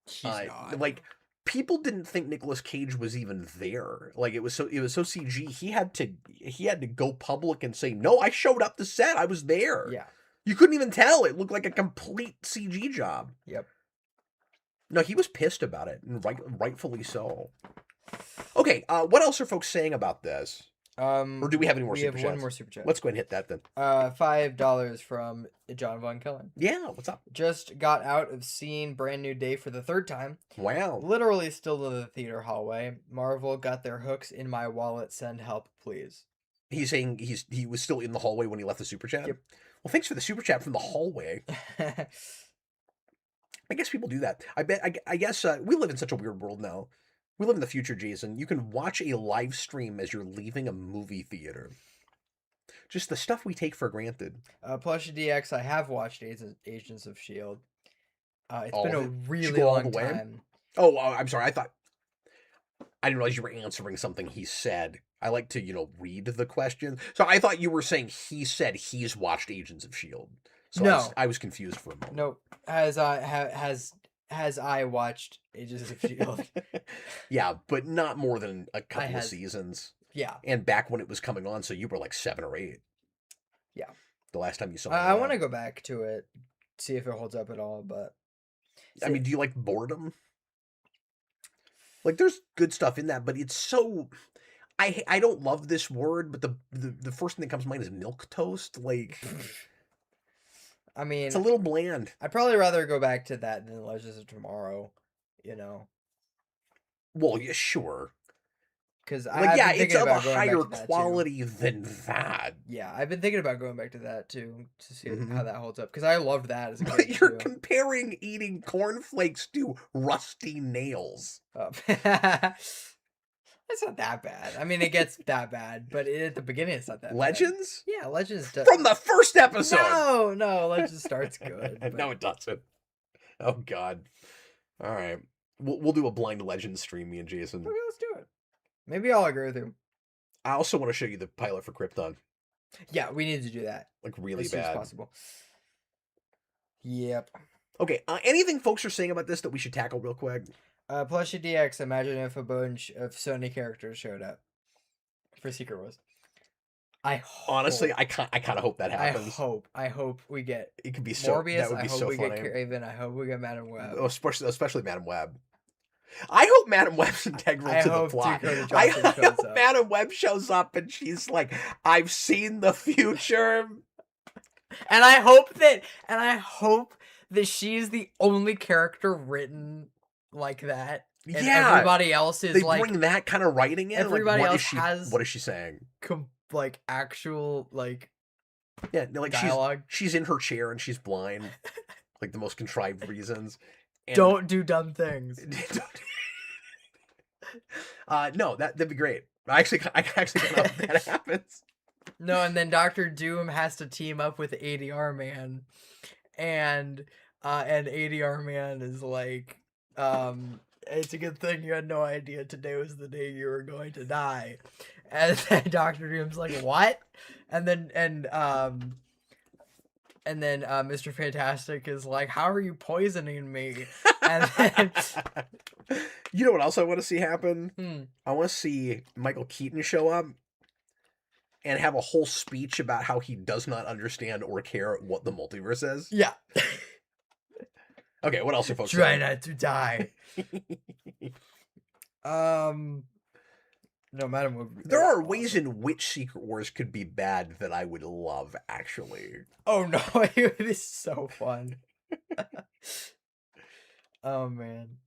He's not. Like, people didn't think Nicolas Cage was even there. Like, it was so CG. He had to go public and say, "No, I showed up to set. I was there." Yeah. You couldn't even tell. It looked like a complete CG job. Yep. No, he was pissed about it, and rightfully so. Okay, what else are folks saying about this? Or do we have any more super chats? We have one more super chat. Let's go ahead and hit that then. $5 from John Von Kellen. Yeah, what's up? Just got out of seeing Brand New Day for the 3rd time. Wow. Literally still in the theater hallway. Marvel got their hooks in my wallet. Send help, please. He's saying he was still in the hallway when he left the super chat? Yep. Well, thanks for the super chat from the hallway. I guess people do that. I guess we live in such a weird world now. We live in the future, Jason. You can watch a live stream as you're leaving a movie theater. Just the stuff we take for granted. Plush DX, I have watched Agents of S.H.I.E.L.D. It's All been of a it? really long time. Oh, I'm sorry. I didn't realize you were answering something he said. I like to, read the question. So I thought you were saying he said he's watched Agents of S.H.I.E.L.D. So no. I was confused for a moment. No. Has I watched Agents of S.H.I.E.L.D.? Yeah, but not more than a couple of seasons. Yeah. And back when it was coming on, so you were like 7 or 8. Yeah. The last time you saw it. I want to go back to it, see if it holds up at all, but... I mean, do you like boredom? Like, there's good stuff in that, but it's so... I don't love this word, but the first thing that comes to mind is milquetoast. Like... I mean, it's a little bland. I'd probably rather go back to that than Legends of Tomorrow, Well, yeah, sure. Because it's of a higher quality than that. Yeah, I've been thinking about going back to that too to see how that holds up. Because I loved that as a kid. But you're comparing eating cornflakes to rusty nails. Oh. It's not that bad. I mean, it gets that bad, but at the beginning, it's not that Legends? bad. Yeah, Legends does. From the first episode! No, Legends starts good. But... No, it doesn't. Oh, God. All right. We'll do a blind Legends stream, me and Jason. Okay, let's do it. Maybe I'll agree with you. I also want to show you the pilot for Krypton. Yeah, we need to do that. Like, really as bad. As soon as possible. Yep. Okay, anything folks are saying about this that we should tackle real quick? Plushie DX. Imagine if a bunch of Sony characters showed up for Secret Wars. Honestly, I kind of hope that happens. I hope we get It could be Morbius. that would I be hope so we funny. get Craven. I hope we get Madam Web. Especially Madam Web. I hope Madam Web's integral to the plot. I hope Madam Web shows up and she's like, "I've seen the future," and I hope that she's the only character written like that. And yeah, everybody else is they like bring that kind of writing in. Everybody like, else what is she saying? Like actual like like dialogue. She's in her chair and she's blind, like the most contrived reasons. And don't do dumb things. No, that'd be great. I actually don't know if that happens. No, and then Doctor Doom has to team up with ADR Man, and ADR Man is like, it's a good thing you had no idea today was the day you were going to die. And then Doctor Doom's like, what? And then Mr. Fantastic is like, how are you poisoning me? And then you know what else I want to see happen? I want to see Michael Keaton show up and have a whole speech about how he does not understand or care what the multiverse is. Yeah. Okay, what else are folks saying? Try not to die. No, Madam. There are ways in which Secret Wars could be bad that I would love, actually. Oh no, it is so fun. Oh man.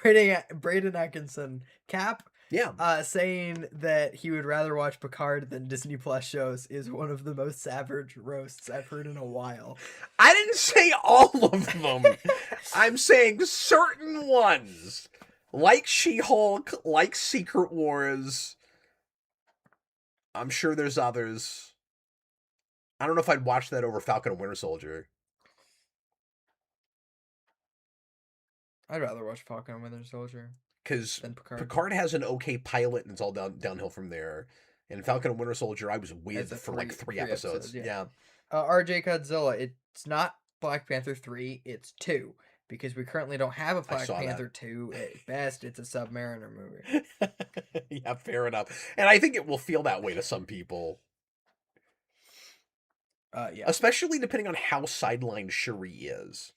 Braden Atkinson, Cap. Yeah. Saying that he would rather watch Picard than Disney Plus shows is one of the most savage roasts I've heard in a while. I didn't say all of them. I'm saying certain ones. Like She-Hulk, like Secret Wars. I'm sure there's others. I don't know if I'd watch that over Falcon and Winter Soldier. I'd rather watch Falcon and Winter Soldier. Because Picard has an okay pilot and it's all downhill from there. And Falcon and Winter Soldier, I was with for like three episodes. Yeah. RJ Godzilla, it's not Black Panther 3, it's 2. Because we currently don't have a Black Panther 2. At best, it's a Submariner movie. Yeah, fair enough. And I think it will feel that way to some people. Yeah. Especially depending on how sidelined Shuri is.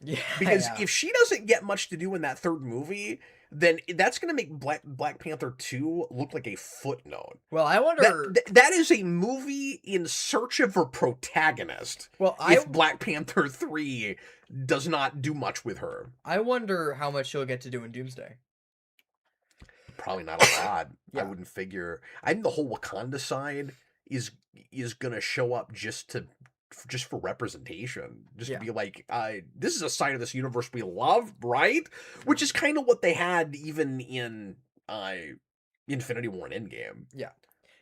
Yeah. Because if she doesn't get much to do in that third movie, then that's going to make Black Panther 2 look like a footnote. Well, I wonder... That is a movie in search of a protagonist. Well, if Black Panther 3 does not do much with her. I wonder how much she'll get to do in Doomsday. Probably not a lot. Yeah. I wouldn't figure. I think the whole Wakanda side is going to show up just for representation, just to be like, this is a side of this universe we love, right? Which is kind of what they had even in Infinity War and Endgame. Yeah,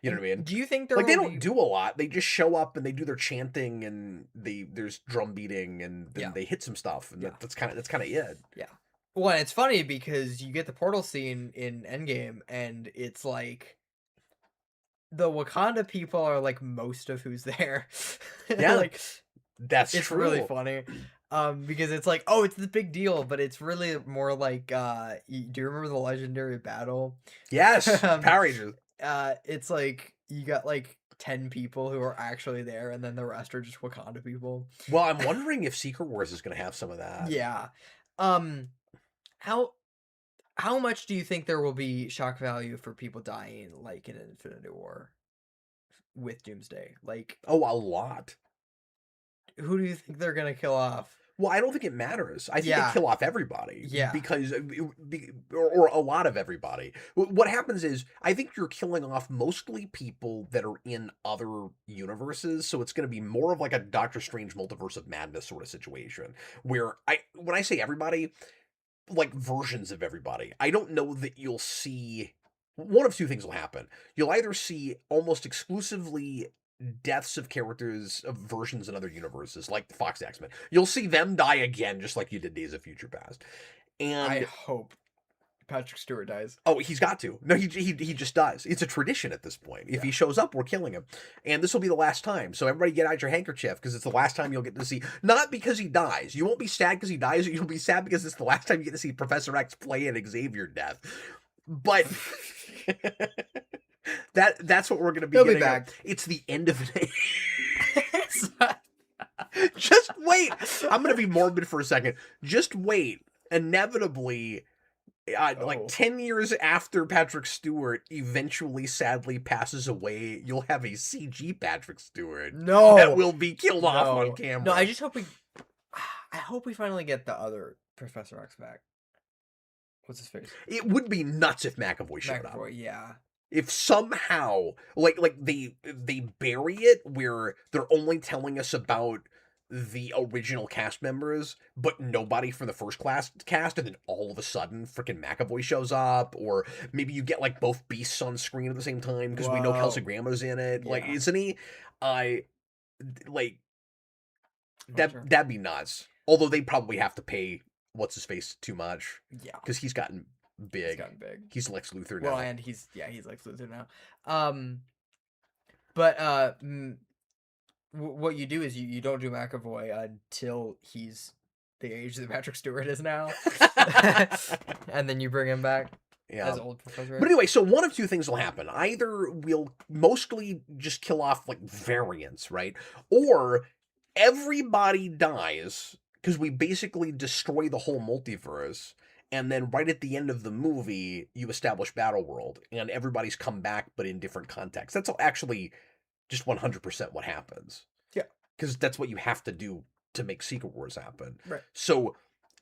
you know what I mean. Do you think they don't do a lot? They just show up and they do their chanting and there's drum beating and then they hit some stuff and that's kind of it. Yeah. Well, and it's funny because you get the portal scene in Endgame and it's like, the Wakanda people are like most of who's there. Yeah, like it's true. It's really funny. Because it's like, oh, it's the big deal, but it's really more like, do you remember the legendary battle? Yes, Power Rangers. It's like you got like 10 people who are actually there, and then the rest are just Wakanda people. Well, I'm wondering if Secret Wars is going to have some of that. Yeah. How much do you think there will be shock value for people dying, like in Infinity War, with Doomsday? Like, a lot. Who do you think they're gonna kill off? Well, I don't think it matters. I think they kill off everybody. Yeah. Because, or a lot of everybody. What happens is, I think you're killing off mostly people that are in other universes, so it's going to be more of like a Doctor Strange Multiverse of Madness sort of situation, where when I say everybody, like versions of everybody. I don't know that you'll see... One of two things will happen. You'll either see almost exclusively deaths of characters, of versions in other universes, like the Fox X-Men. You'll see them die again, just like you did Days of Future Past. And I hope Patrick Stewart dies. Oh, he's got to. No, he just does. It's a tradition at this point. If he shows up, we're killing him. And this will be the last time. So everybody get out your handkerchief because it's the last time you'll get to see. Not because he dies. You won't be sad because he dies. You'll be sad because it's the last time you get to see Professor X play an Xavier death. But that's what we're going to be He'll getting. Be back. It's the end of the day. Just wait. I'm going to be morbid for a second. Just wait. Inevitably, like 10 years after Patrick Stewart eventually sadly passes away, you'll have a CG Patrick Stewart that will be killed off on camera. No, I just hope we finally get the other Professor X back. What's his face? It would be nuts if McAvoy showed up. Yeah. If somehow like they bury it where they're only telling us about the original cast members, but nobody from the first cast, and then all of a sudden freaking McAvoy shows up, or maybe you get like both beasts on screen at the same time because we know Kelsey Grammer's in it. Yeah. Like, isn't he? That'd be nuts. Although they probably have to pay what's his face too much. Yeah, because he's gotten big. He's Lex Luthor now. Well, and he's Lex Luthor now. But what you do is you don't do McAvoy until he's the age that Patrick Stewart is now, and then you bring him back as old Professor X. But anyway, so one of two things will happen: either we'll mostly just kill off like variants, right, or everybody dies because we basically destroy the whole multiverse. And then right at the end of the movie, you establish Battleworld, and everybody's come back, but in different contexts. That's actually just 100% what happens. Yeah. Because that's what you have to do to make Secret Wars happen. Right. So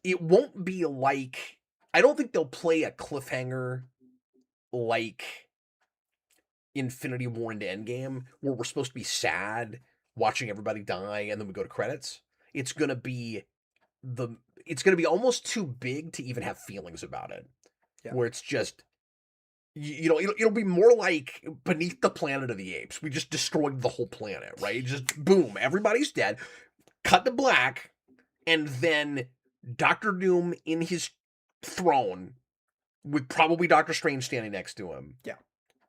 it won't be like... I don't think they'll play a cliffhanger like Infinity War into Endgame, where we're supposed to be sad watching everybody die, and then we go to credits. It's going to be almost too big to even have feelings about it. Yeah. Where it's just... You know, it'll be more like Beneath the Planet of the Apes. We just destroyed the whole planet, right? Just boom, everybody's dead. Cut to black, and then Doctor Doom in his throne with probably Doctor Strange standing next to him. Yeah,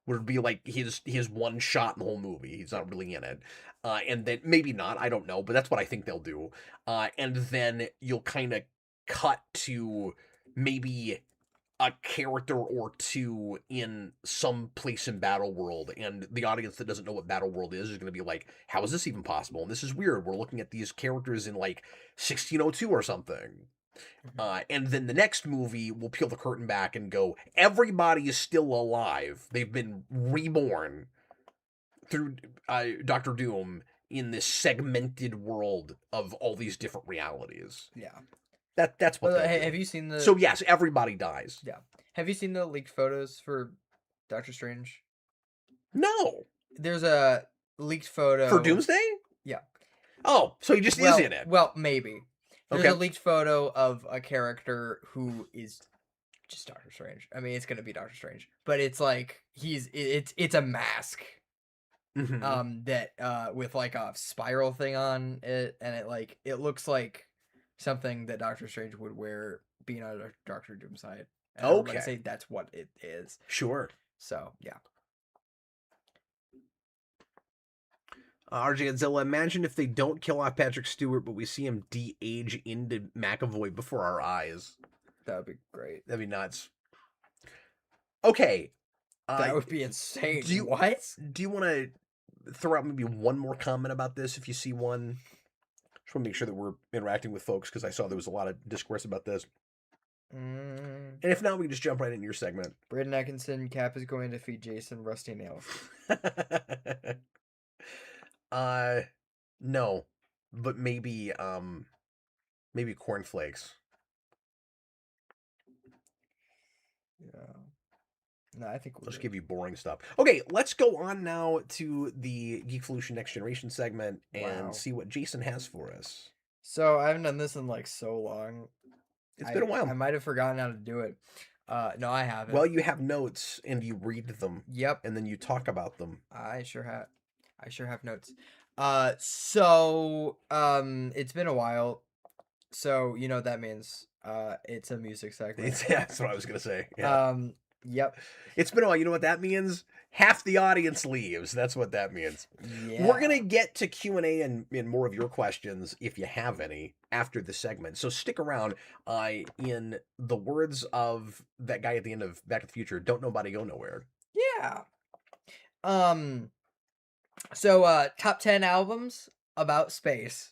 would be like his one shot in the whole movie. He's not really in it, and then maybe not. I don't know, but that's what I think they'll do. And then you'll kind of cut to maybe a character or two in some place in Battleworld, and the audience that doesn't know what Battleworld is going to be like, how is this even possible? And this is weird. We're looking at these characters in like 1602 or something. And then the next movie, we'll peel the curtain back and go, everybody is still alive. They've been reborn through Doctor Doom in this segmented world of all these different realities. Yeah. That's what. Have you seen the? So yes, everybody dies. Yeah. Have you seen the leaked photos for Doctor Strange? No. There's a leaked photo for Doomsday. Yeah. Oh, so he just is in it. Well, maybe. There's a leaked photo of a character who is just Doctor Strange. I mean, it's gonna be Doctor Strange, but it's like it's a mask. Mm-hmm. That with like a spiral thing on it, and it looks like something that Doctor Strange would wear being on a Doctor Doom side. And okay. Say that's what it is. Sure. So, yeah. RJ Godzilla, imagine if they don't kill off Patrick Stewart, but we see him de-age into McAvoy before our eyes. That would be great. That'd be nuts. Okay. That would be insane. Do you want to throw out maybe one more comment about this if you see one? Just want to make sure that we're interacting with folks because I saw there was a lot of discourse about this. And if not, we can just jump right into your segment. Braden Atkinson, Cap is going to feed Jason rusty nails. No, but maybe cornflakes. Yeah. No, I think we'll just give you boring stuff. Okay, let's go on now to the Geekvolution Next Generation segment and see what Jason has for us. So I haven't done this in like so long. It's been a while. I might have forgotten how to do it. No, I haven't. Well, you have notes and you read them. Yep. And then you talk about them. I sure have notes. So it's been a while. So you know what that means. It's a music segment. Yeah, that's what I was gonna say. Yeah. Yep. It's been a while. You know what that means? Half the audience leaves. That's what that means. Yeah. We're gonna get to Q&A and more of your questions if you have any after the segment. So stick around. In the words of that guy at the end of Back to the Future, "Don't nobody go nowhere." Yeah. So top 10 albums about space.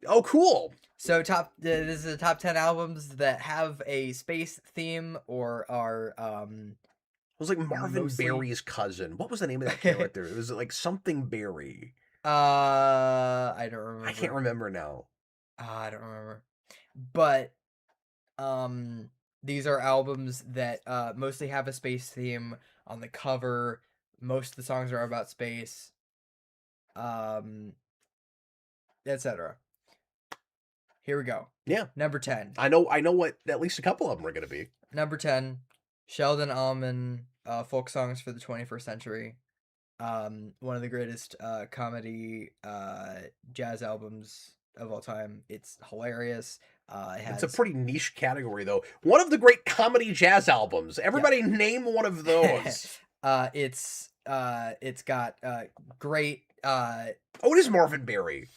Oh, cool. So this is the top 10 albums that have a space theme or are It was like Marvin mostly Berry's cousin. What was the name of that character? It was like something Berry. I don't remember. I can't remember now. I don't remember. But these are albums that mostly have a space theme on the cover. Most of the songs are about space. Etc. Here we go. Yeah. Number 10. I know what at least a couple of them are going to be. Number 10, Sheldon Allman, folk songs for the 21st century. One of the greatest comedy jazz albums of all time. It's hilarious. It's a pretty niche category, though. One of the great comedy jazz albums. Everybody name one of those. It's got great. Oh, it is Marvin Berry.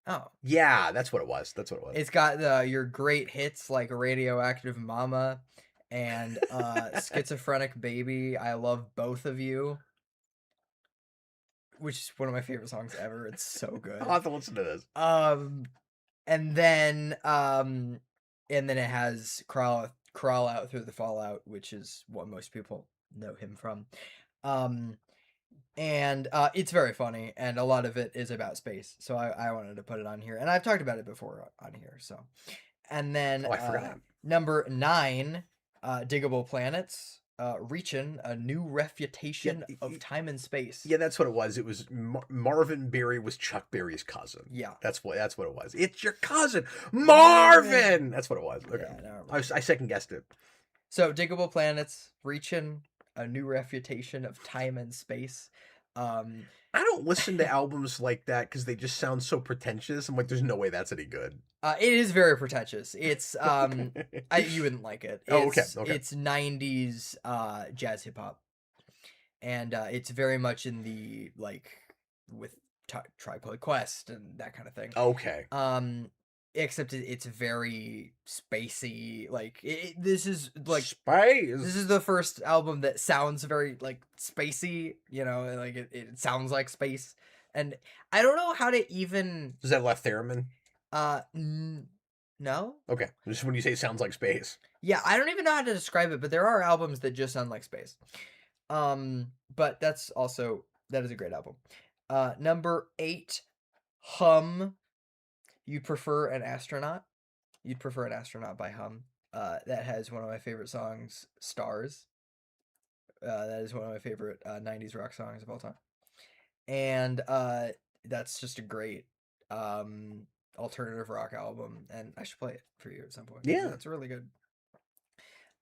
Oh. Yeah, that's what it was. It's got your great hits like Radioactive Mama and Schizophrenic Baby. I Love Both of You, which is one of my favorite songs ever. It's so good. I'll have to listen to this. And then it has Crawl Out Through the Fallout, which is what most people know him from. And it's very funny, and a lot of it is about space. So I wanted to put it on here, and I've talked about it before on here. So, and then I forgot. Number 9, Diggable Planets, reaching a new refutation of time and space. Yeah, that's what it was. It was Marvin Berry was Chuck Berry's cousin. Yeah, that's what it was. It's your cousin, Marvin. That's what it was. Okay, yeah, I second guessed it. So, Diggable Planets, reaching a new refutation of time and space. I don't listen to albums like that because they just sound so pretentious. I'm like, there's no way that's any good. It is very pretentious. It's you wouldn't like it. It's, okay. It's 90s jazz hip hop, and it's very much in the with Tribe Called Quest and that kind of thing. Okay. Except it's very spacey. This is space. This is the first album that sounds very spacey. It sounds like space, and I don't know how to even. Does that left theremin? No. Okay, just when you say sounds like space. Yeah, I don't even know how to describe it, but there are albums that just sound like space. But that is a great album. Number 8, Hum. You'd Prefer an Astronaut by Hum. That has one of my favorite songs, Stars. That is one of my favorite 90s rock songs of all time. And that's just a great alternative rock album, and I should play it for you at some point. Yeah. It's really good.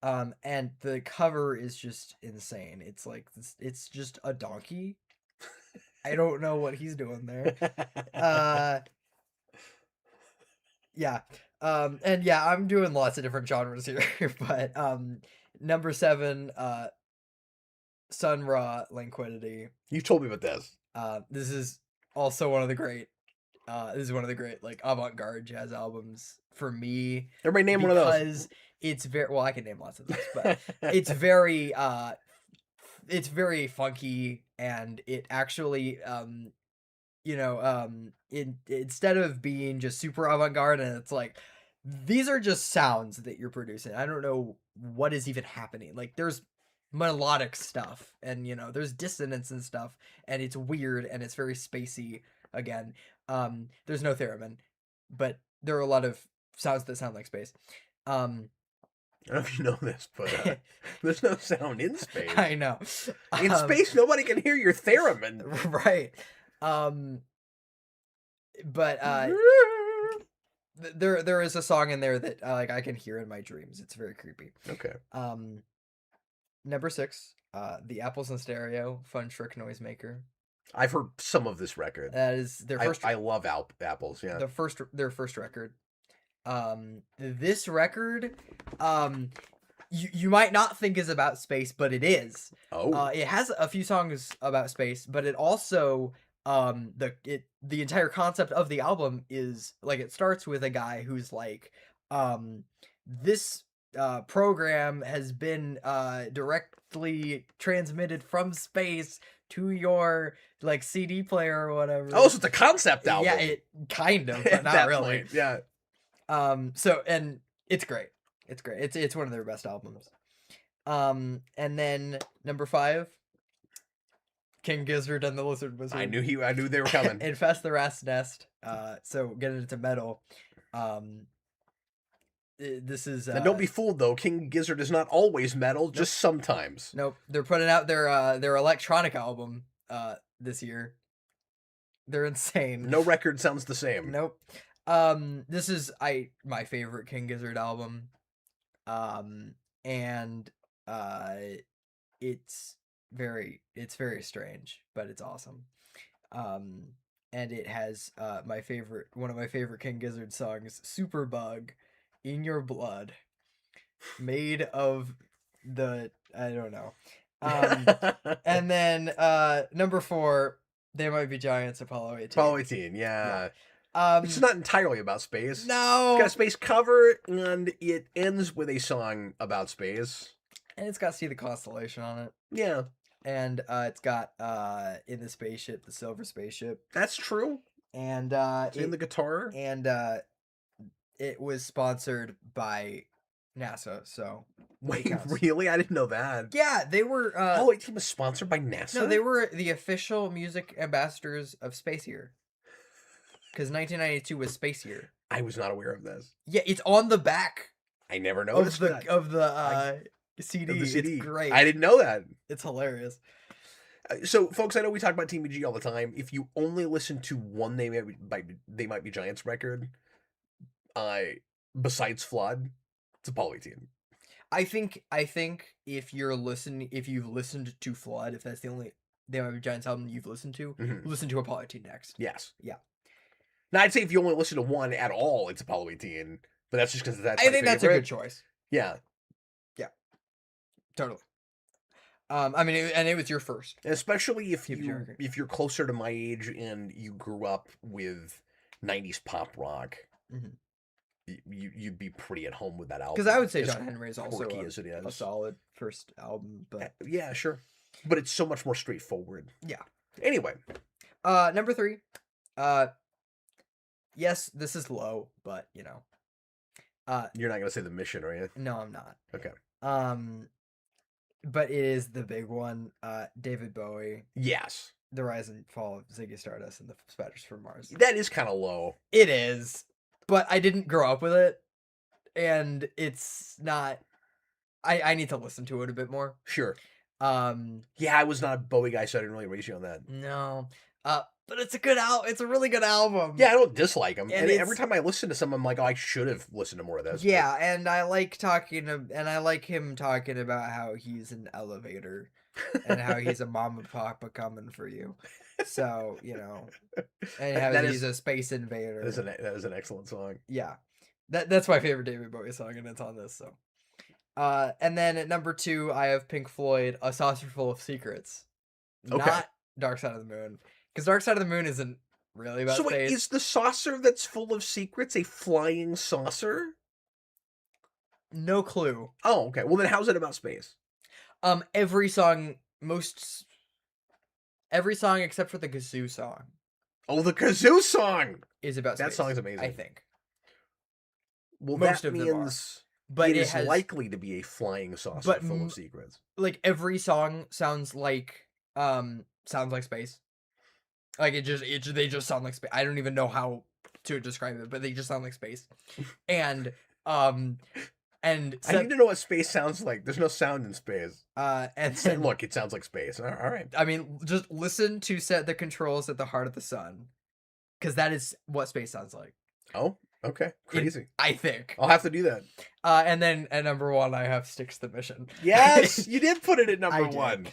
And the cover is just insane. It's like this, it's just a donkey. I don't know what he's doing there. Yeah. And yeah, I'm doing lots of different genres here, but number 7, Sun Ra Languidity. You told me about this. This is also one of the great avant-garde jazz albums for me. Everybody name one of those. Because it's very I can name lots of those, but it's very funky, and it actually instead of being just super avant-garde, and it's like these are just sounds that you're producing. I don't know what is even happening. There's melodic stuff, and there's dissonance and stuff, and it's weird, and it's very spacey again. There's no theremin, but there are a lot of sounds that sound like space. I don't know if you know this, but there's no sound in space. I know. In space, nobody can hear your theremin. Right. But there is a song in there that I can hear in my dreams. It's very creepy. Okay. Number 6, The Apples in Stereo, Fun Trick Noisemaker. I've heard some of this record. That is their first. I love apples. Yeah. Their first record. This record, you might not think is about space, but it is. Oh, It has a few songs about space, but it also the entire concept of the album is like it starts with a guy who's like, this program has been directly transmitted from space to your like CD player or whatever. oh, so it's a concept album. Yeah, it kind of, but At not that really. point, yeah. So and it's great. It's great. It's one of their best albums. And then number 5, King Gizzard and the Lizard Wizard. I knew they were coming. Infest the Rat's Nest. So getting into metal. This is And don't be fooled though. King Gizzard is not always metal, just sometimes. Nope. They're putting out their electronic album this year. They're insane. No record sounds the same. Nope. This is my favorite King Gizzard album. And it's very strange, but it's awesome. And it has one of my favorite King Gizzard songs, Superbug, In Your Blood, made of the I don't know. And then number 4, They Might Be Giants, Apollo 18. Apollo 18, yeah. It's not entirely about space. No. It's got a space cover, and it ends with a song about space. And it's got See the Constellation on it. Yeah. And it's got In the Spaceship, the Silver Spaceship. That's true. And in the guitar. And it was sponsored by NASA, so Wait, really? I didn't know that. yeah, they were Apollo 18 was sponsored by NASA? no, they were the official music ambassadors of Space Year. Because 1992 was Space Year. I was not aware of this. Yeah, it's on the back I never noticed of that. CD. Of the CD. It's great. I didn't know that. It's hilarious. So, folks, I know we talk about Team BG all the time. If you only listen to one They Might Be Giants record, besides Flood, it's Apollo 18. I think if you've listened to Flood, if that's the only They Might Be Giants album you've listened to, listen to Apollo 18 next. Yes. Yeah. Now, I'd say if you only listen to one at all, it's Apollo 18. But that's just because that's I think that's a good choice. Yeah. Totally. I mean, it was your first. And especially if you're closer to my age and you grew up with 90s pop rock, you'd be pretty at home with that album. Because I would say John Henry is also as it is. a solid first album, but yeah, sure. But it's so much more straightforward. Yeah. Anyway, number 3. Yes, this is low, but you know. You're not gonna say The Mission, are you? No, I'm not. Okay. But it is the big one. David Bowie. Yes. The Rise and Fall of Ziggy Stardust and the Spiders from Mars. That is kind of low. It is, but I didn't grow up with it, and it's not. I need to listen to it a bit more. Sure. Yeah, I was not a Bowie guy, so I didn't really raise you on that. No. But it's a good album. It's a really good album. Yeah, I don't dislike him. And every time I listen to some, I'm like, oh, I should have listened to more of this. Yeah, and I like him talking about how he's an elevator and how he's a mama papa coming for you. So, you know, and how he's a space invader. That is an excellent song. Yeah. That's my favorite David Bowie song, and it's on this, so. And then at number 2, I have Pink Floyd, A Saucer Full of Secrets. Okay. Not Dark Side of the Moon. Because Dark Side of the Moon isn't really about space. So wait, is the saucer that's full of secrets a flying saucer? No clue. Oh, okay. Well, then how's it about space? Every song except for the kazoo song. Oh, the kazoo song is about space. That song is amazing. I think. Well, most that of means them are. But it is likely to be a flying saucer full of secrets. Like every song sounds like space. Like they just sound like space. I don't even know how to describe it, but they just sound like space. And I need to know what space sounds like. There's no sound in space. And look, it sounds like space. All right. I mean, just listen to Set the Controls at the Heart of the Sun, because that is what space sounds like. Oh, okay. Crazy. I think I'll have to do that. And then at number 1, I have Styx the Mission. Yes, you did put it at number 1.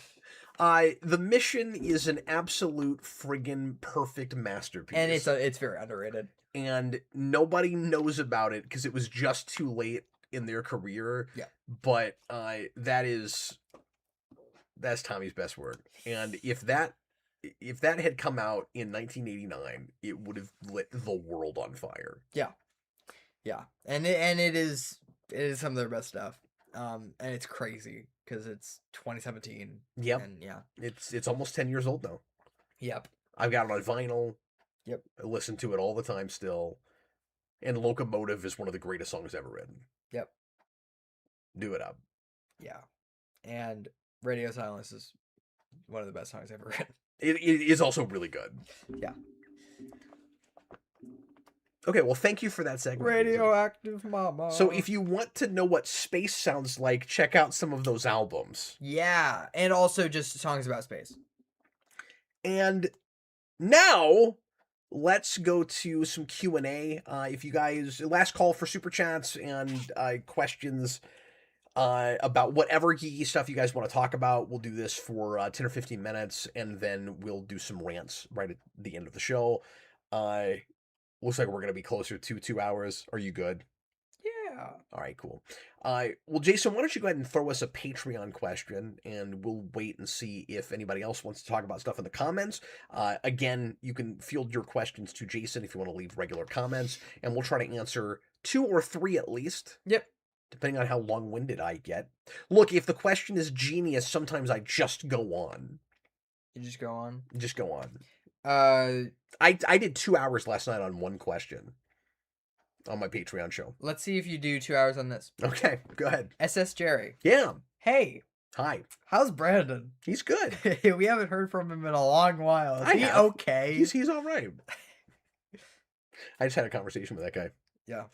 The mission is an absolute friggin' perfect masterpiece. And it's very underrated. And nobody knows about it because it was just too late in their career. Yeah. But that's Tommy's best work. And if that had come out in 1989, it would have lit the world on fire. Yeah. And it is some of their best stuff. And it's crazy because it's 2017. Yep. And yeah. It's almost 10 years old now. Yep. I've got it on vinyl. Yep. I listen to it all the time still. And Locomotive is one of the greatest songs ever written. Yep. Do it up. Yeah. And Radio Silence is one of the best songs ever written. It is also really good. Yeah. Okay, well, thank you for that segment. Radioactive Mama. So if you want to know what space sounds like, check out some of those albums. Yeah, and also just songs about space. And now let's go to some Q&A. If you guys, last call for super chats and questions about whatever geeky stuff you guys want to talk about. We'll do this for 10 or 15 minutes, and then we'll do some rants right at the end of the show. Looks like we're going to be closer to 2 hours. Are you good? Yeah. All right, cool. Well, Jason, why don't you go ahead and throw us a Patreon question, and we'll wait and see if anybody else wants to talk about stuff in the comments. Again, you can field your questions to Jason if you want to leave regular comments, and we'll try to answer 2 or 3 at least. Yep. Depending on how long-winded I get. Look, if the question is genius, sometimes I just go on. You just go on? Just go on. I did 2 hours last night on one question on my Patreon show. Let's see if you do 2 hours on this. Okay, go ahead. SS Jerry. Yeah. Hey. Hi. How's Brandon? He's good. We haven't heard from him in a long while. Is he okay? He's all right. I just had a conversation with that guy. Yeah.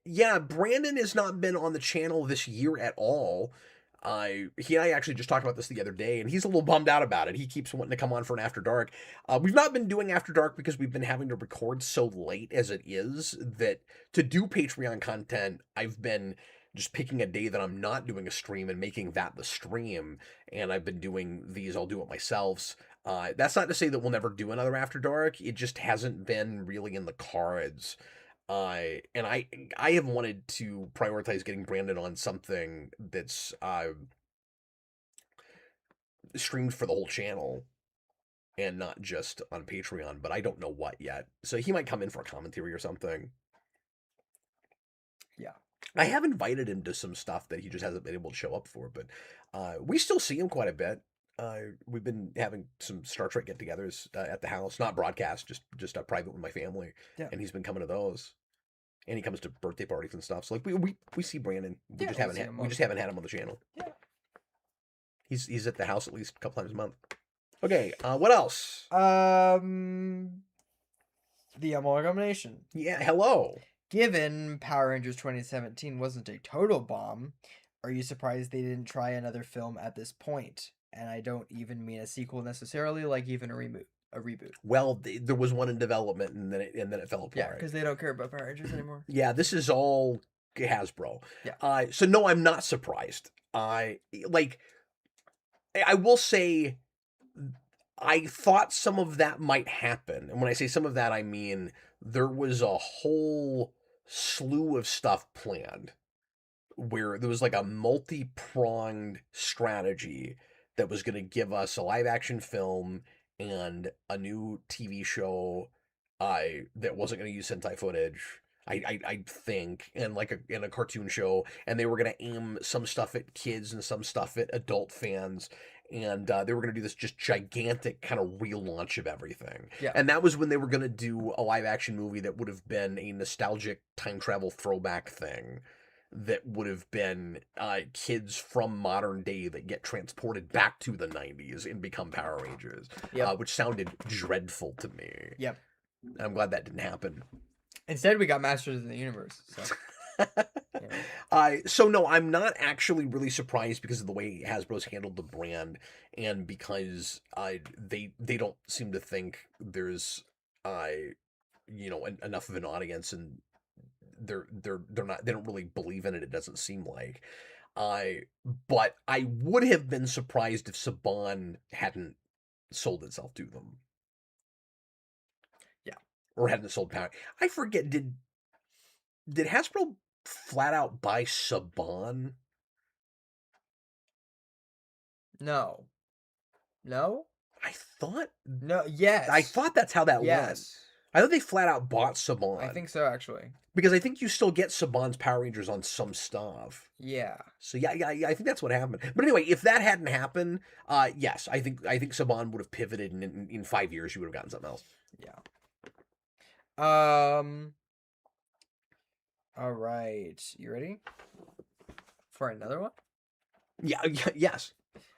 Yeah, Brandon has not been on the channel this year at all. He and I actually just talked about this the other day, and he's a little bummed out about it. He keeps wanting to come on for an After Dark. We've not been doing After Dark because we've been having to record so late as it is, that to do Patreon content, I've been just picking a day that I'm not doing a stream and making that the stream, and I've been doing these, I'll do it myself. That's not to say that we'll never do another After Dark. It just hasn't been really in the cards. And I have wanted to prioritize getting Brandon on something that's streamed for the whole channel and not just on Patreon, but I don't know what yet. So he might come in for a commentary or something. Yeah. I have invited him to some stuff that he just hasn't been able to show up for, but we still see him quite a bit. We've been having some Star Trek get-togethers at the house, not broadcast, just private with my family. Yeah. And he's been coming to those. And he comes to birthday parties and stuff. So like we see Brandon. We just haven't had him on the channel. Yeah. He's at the house at least a couple times a month. Okay, what else? The Amalgamation. Yeah, hello. Given Power Rangers 2017 wasn't a total bomb, are you surprised they didn't try another film at this point? And I don't even mean a sequel necessarily, like even a reboot. Well, there was one in development, and then it fell apart. Yeah, because they don't care about Power Rangers anymore. Yeah, this is all Hasbro. Yeah. So no, I'm not surprised. I will say, I thought some of that might happen, and when I say some of that, I mean there was a whole slew of stuff planned, where there was like a multi-pronged strategy that was going to give us a live-action film and a new TV show that wasn't going to use Sentai footage, I think, and like a cartoon show, and they were going to aim some stuff at kids and some stuff at adult fans, and they were going to do this just gigantic kind of relaunch of everything. Yeah. And that was when they were going to do a live-action movie that would have been a nostalgic time travel throwback thing that would have been kids from modern day that get transported back to the 90s and become Power Rangers, which sounded dreadful to me. Yep. I'm glad that didn't happen. Instead, we got Masters of the Universe. So. So no, I'm not actually really surprised because of the way Hasbro's handled the brand, and because they don't seem to think there's enough of an audience, and they don't really believe in it. It doesn't seem like. But I would have been surprised if Saban hadn't sold itself to them. Yeah. Or hadn't sold power. I forget, did Hasbro flat out buy Saban? No. No? I thought Yes. that's how that went. Yes. I thought they flat out bought Saban. I think so, actually. Because I think you still get Saban's Power Rangers on some stuff. Yeah. So yeah, I think that's what happened. But anyway, if that hadn't happened, yes, I think Saban would have pivoted, and in 5 years you would have gotten something else. Yeah. All right. You ready for another one? Yeah, yes.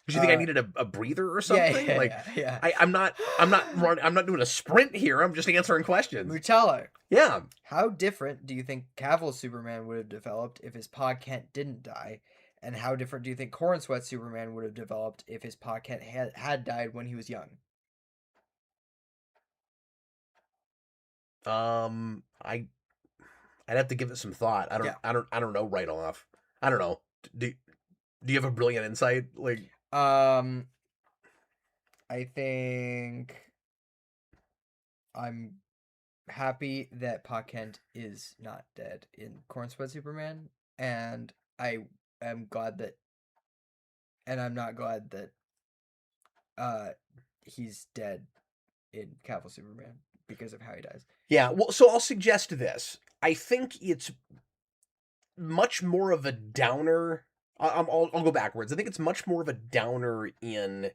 Did you think I needed a breather or something? Yeah. I'm not doing a sprint here. I'm just answering questions. Mutala. Yeah. How different do you think Cavill's Superman would have developed if his Pa Kent didn't die? And how different do you think Corn Sweat Superman would have developed if his Pa Kent had died when he was young? I'd have to give it some thought. I don't know right off. I don't know. Do you have a brilliant insight? Like, I think I'm happy that Pa Kent is not dead in Corn Sweat Superman, and I am glad that, and I'm not glad that he's dead in Cavill Superman because of how he dies. Yeah, well, so I'll suggest this. I think it's much more of a downer. I'll go backwards. I think it's much more of a downer in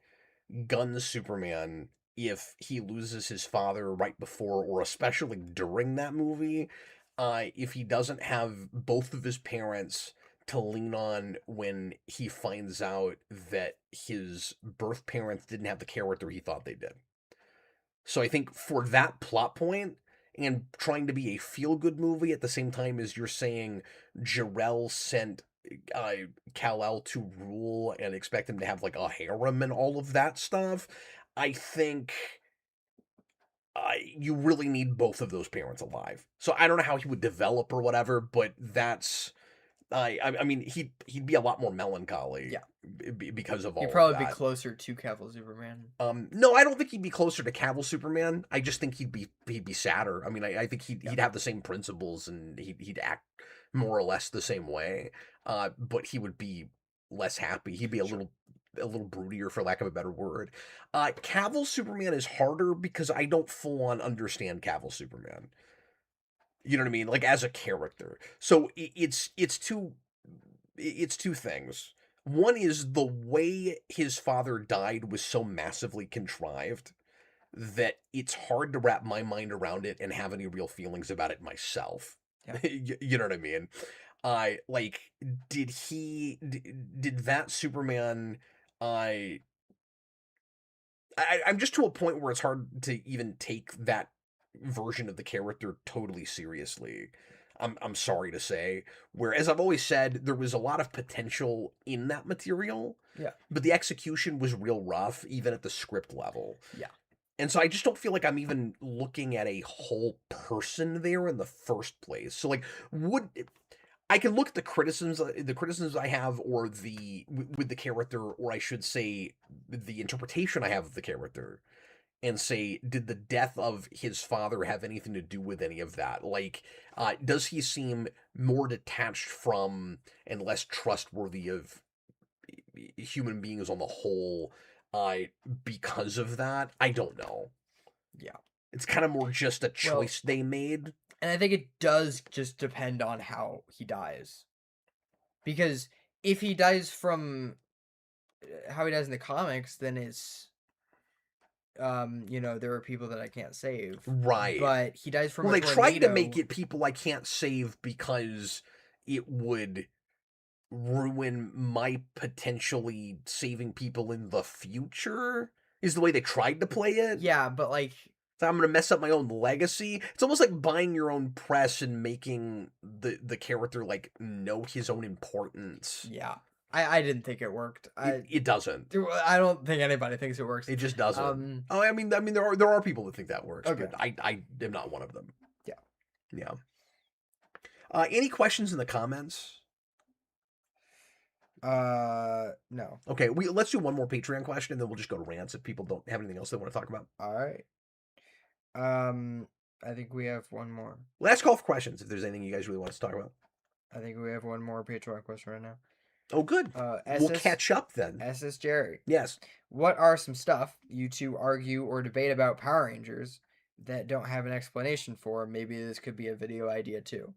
Gunn's Superman if he loses his father right before or especially during that movie. If he doesn't have both of his parents to lean on when he finds out that his birth parents didn't have the character he thought they did. So I think for that plot point, and trying to be a feel-good movie at the same time as you're saying Jor-El sent Kal-El to rule and expect him to have like a harem and all of that stuff, I think you really need both of those parents alive. So I don't know how he would develop or whatever, but that's I mean he'd be a lot more melancholy. Yeah. Because of all He'd probably of that. be closer to Cavill Superman. No, I don't think he'd be closer to Cavill Superman. I just think he'd be sadder. I mean, I think he'd have the same principles and he'd act more or less the same way. But he would be less happy. He'd be a little broodier, for lack of a better word. Cavill Superman is harder because I don't full on understand Cavill Superman. You know what I mean? Like as a character. So it's two things. One is the way his father died was so massively contrived that it's hard to wrap my mind around it and have any real feelings about it myself. Yeah. You know what I mean? Did that Superman, I'm just to a point where it's hard to even take that version of the character totally seriously. I'm sorry to say. Whereas I've always said there was a lot of potential in that material. Yeah. But the execution was real rough, even at the script level. Yeah. And so I just don't feel like I'm even looking at a whole person there in the first place. So like, I can look at the criticisms I have, or with the character, or I should say, the interpretation I have of the character, and say, did the death of his father have anything to do with any of that? Like, does he seem more detached from and less trustworthy of human beings on the whole because of that? I don't know. Yeah. It's kind of more just a choice they made. And I think it does just depend on how he dies. Because if he dies from how he dies in the comics, then it's there are people that I can't save. Right. But he dies from they tried to make it people I can't save because it would ruin my potentially saving people in the future, is the way they tried to play it. Yeah, but like, so I'm gonna mess up my own legacy. It's almost like buying your own press and making the character like know his own importance. Yeah. I didn't think it worked. It doesn't. I don't think anybody thinks it works. It just doesn't. I mean, there are people that think that works, okay. But I am not one of them. Yeah. Yeah. Any questions in the comments? No. Okay, let's do one more Patreon question, and then we'll just go to rants if people don't have anything else they want to talk about. All right. I think we have one more. Last call for questions if there's anything you guys really want us to talk about. I think we have one more Patreon question right now. Oh, good. We'll catch up then. SS Jerry. Yes. What are some stuff you two argue or debate about Power Rangers that don't have an explanation for? Maybe this could be a video idea too.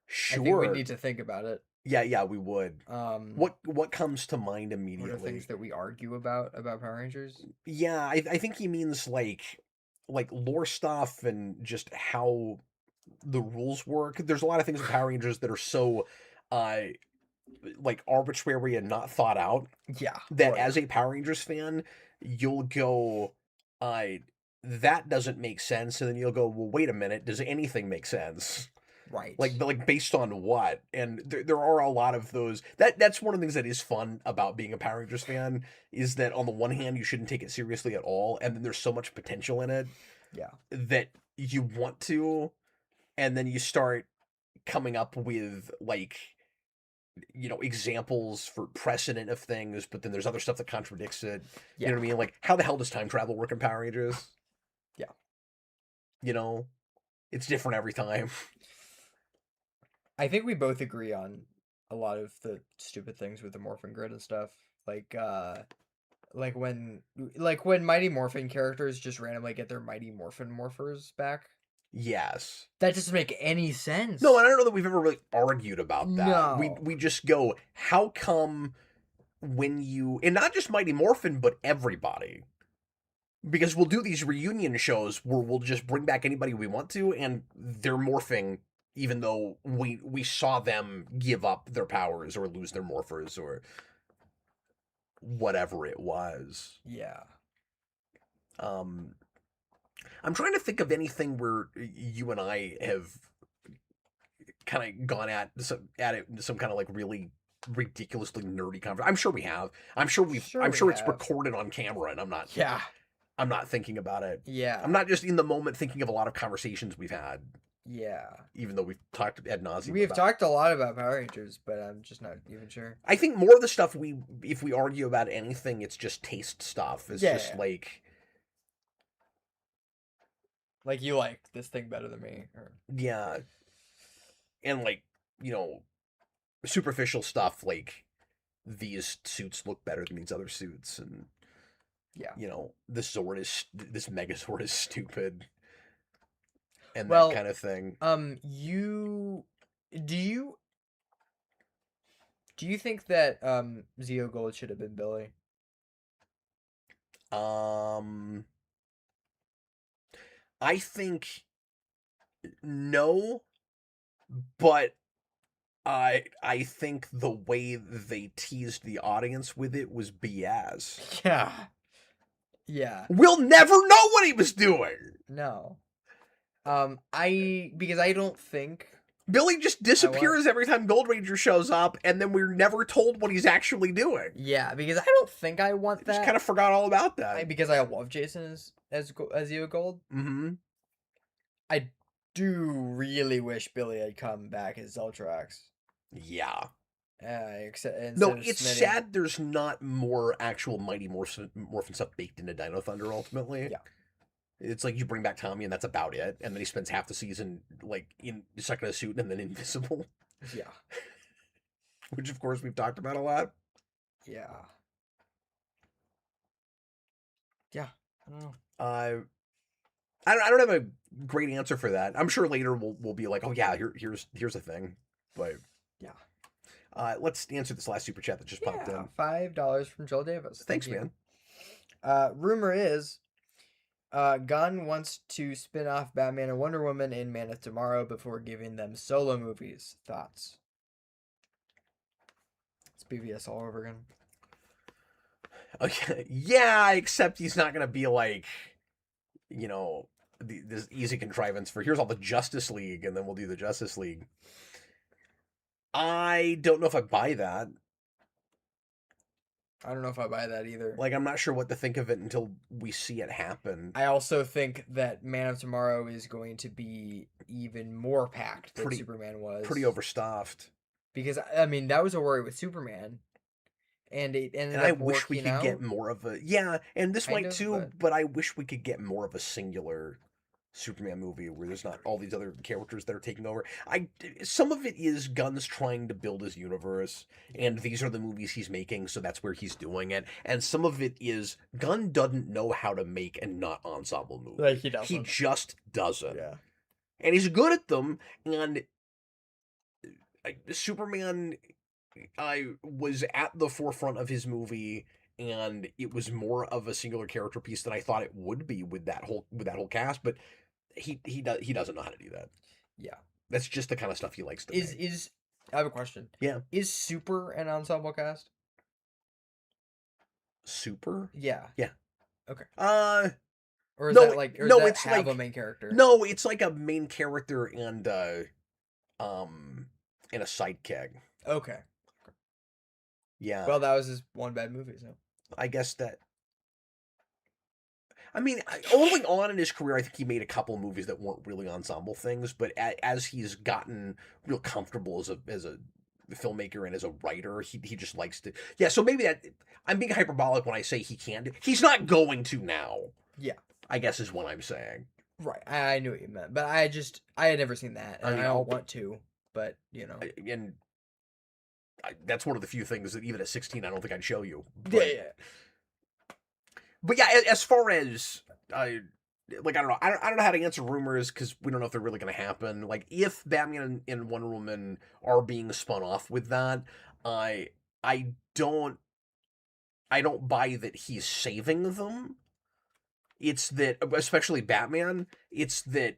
Sure. I think we need to think about it. Yeah, we would. What comes to mind immediately? What are things that we argue about Power Rangers? Yeah, I think he means like lore stuff and just how the rules work. There's a lot of things in Power Rangers that are so like arbitrary and not thought out. Yeah. That as a Power Rangers fan, you'll go, that doesn't make sense, and then you'll go, well, wait a minute, does anything make sense? Right. Like based on what? And there are a lot of those. That's one of the things that is fun about being a Power Rangers fan, is that on the one hand you shouldn't take it seriously at all, and then there's so much potential in it. Yeah. That you want to, and then you start coming up with examples for precedent of things, but then there's other stuff that contradicts it. Yeah. You know what I mean? Like, how the hell does time travel work in Power Rangers? Yeah. It's different every time. I think we both agree on a lot of the stupid things with the Morphin Grid and stuff. Like when Mighty Morphin characters just randomly get their Mighty Morphin morphers back. Yes. That doesn't make any sense. No, and I don't know that we've ever really argued about that. No. We just go, how come when and not just Mighty Morphin, but everybody. Because we'll do these reunion shows where we'll just bring back anybody we want to, and they're morphing even though we saw them give up their powers or lose their morphers or whatever it was. Yeah. I'm trying to think of anything where you and I have kind of gone at it in some kind of like really ridiculously nerdy conversation. I'm sure we have. I'm sure it's recorded on camera, and I'm not thinking about it. Yeah. I'm not just in the moment thinking of a lot of conversations we've had. Yeah. Even though we've talked ad nauseum. We've talked a lot about Power Rangers, but I'm just not even sure. I think more of the stuff if we argue about anything, it's just taste stuff. It's just like you like this thing better than me. Or... Yeah. And superficial stuff like these suits look better than these other suits, and this Megazord is stupid. And that kind of thing. Do you think that Zeo Gold should have been Billy? I think no, but I think the way they teased the audience with it was BS. Yeah. Yeah. We'll never know what he was doing. No. Because I don't think Billy just disappears every time Gold Ranger shows up, and then we're never told what he's actually doing. Yeah, because I don't think I want that. Just kind of forgot all about that. Because I love Jason as Zeo Gold. Mm-hmm. I do really wish Billy had come back as Zeltrax. Yeah. No, it's sad there's not more actual Mighty Morphin stuff baked into Dino Thunder ultimately. Yeah. It's like you bring back Tommy and that's about it. And then he spends half the season stuck in a suit and then invisible. Yeah. Which of course we've talked about a lot. Yeah. Yeah. I don't know. I don't have a great answer for that. I'm sure later we'll be like, oh yeah, here's a thing. But yeah. Let's answer this last super chat that just popped in. $5 from Joel Davis. Thanks, man. Rumor is Gunn wants to spin off Batman and Wonder Woman in Man of Tomorrow before giving them solo movies. Thoughts? It's BVS all over again. Okay. Yeah, except he's not gonna be like, this easy contrivance for here's all the Justice League, and then we'll do the Justice League. I don't know if I buy that. I don't know if I buy that either. I'm not sure what to think of it until we see it happen. I also think that Man of Tomorrow is going to be even more packed than Superman was. Pretty overstuffed. Because I mean that was a worry with Superman, and it ended And I up wish we working could get out, more of a and this kind might of. too, but I wish we could get more of a singular Superman movie where there's not all these other characters that are taking over. Some of it is Gunn's trying to build his universe, and these are the movies he's making, so that's where he's doing it. And some of it is Gunn doesn't know how to make a not ensemble movie. Like he He doesn't. just doesn't. Yeah. And he's good at them. And Superman, I was at the forefront of his movie, and it was more of a singular character piece than I thought it would be with that whole cast. But he doesn't know how to do that. Yeah. That's just the kind of stuff he likes to make. Is I have a question. Yeah. Is Super an ensemble cast? Super? Yeah. Yeah. Okay. Or is no, that like, or no, does that it's have like a main character? no, it's like a main character and and a sidekick. Okay. Yeah. Well, that was his one bad movie, so. I guess that. I mean, early on in his career, I think he made a couple of movies that weren't really ensemble things. But as he's gotten real comfortable as a filmmaker and as a writer, he just likes to. Yeah, so maybe that I'm being hyperbolic when I say he can't. He's not going to now. Yeah. I guess is what I'm saying. Right. I knew what you meant, but I had never seen that, and I don't want to. But you know. And that's one of the few things that even at 16 I don't think I'd show you. But, yeah. But yeah, as far as I don't know. I don't know how to answer rumors because we don't know if they're really going to happen. Like if Batman and Wonder Woman are being spun off with that, I don't buy that he's saving them. It's that, especially Batman. It's that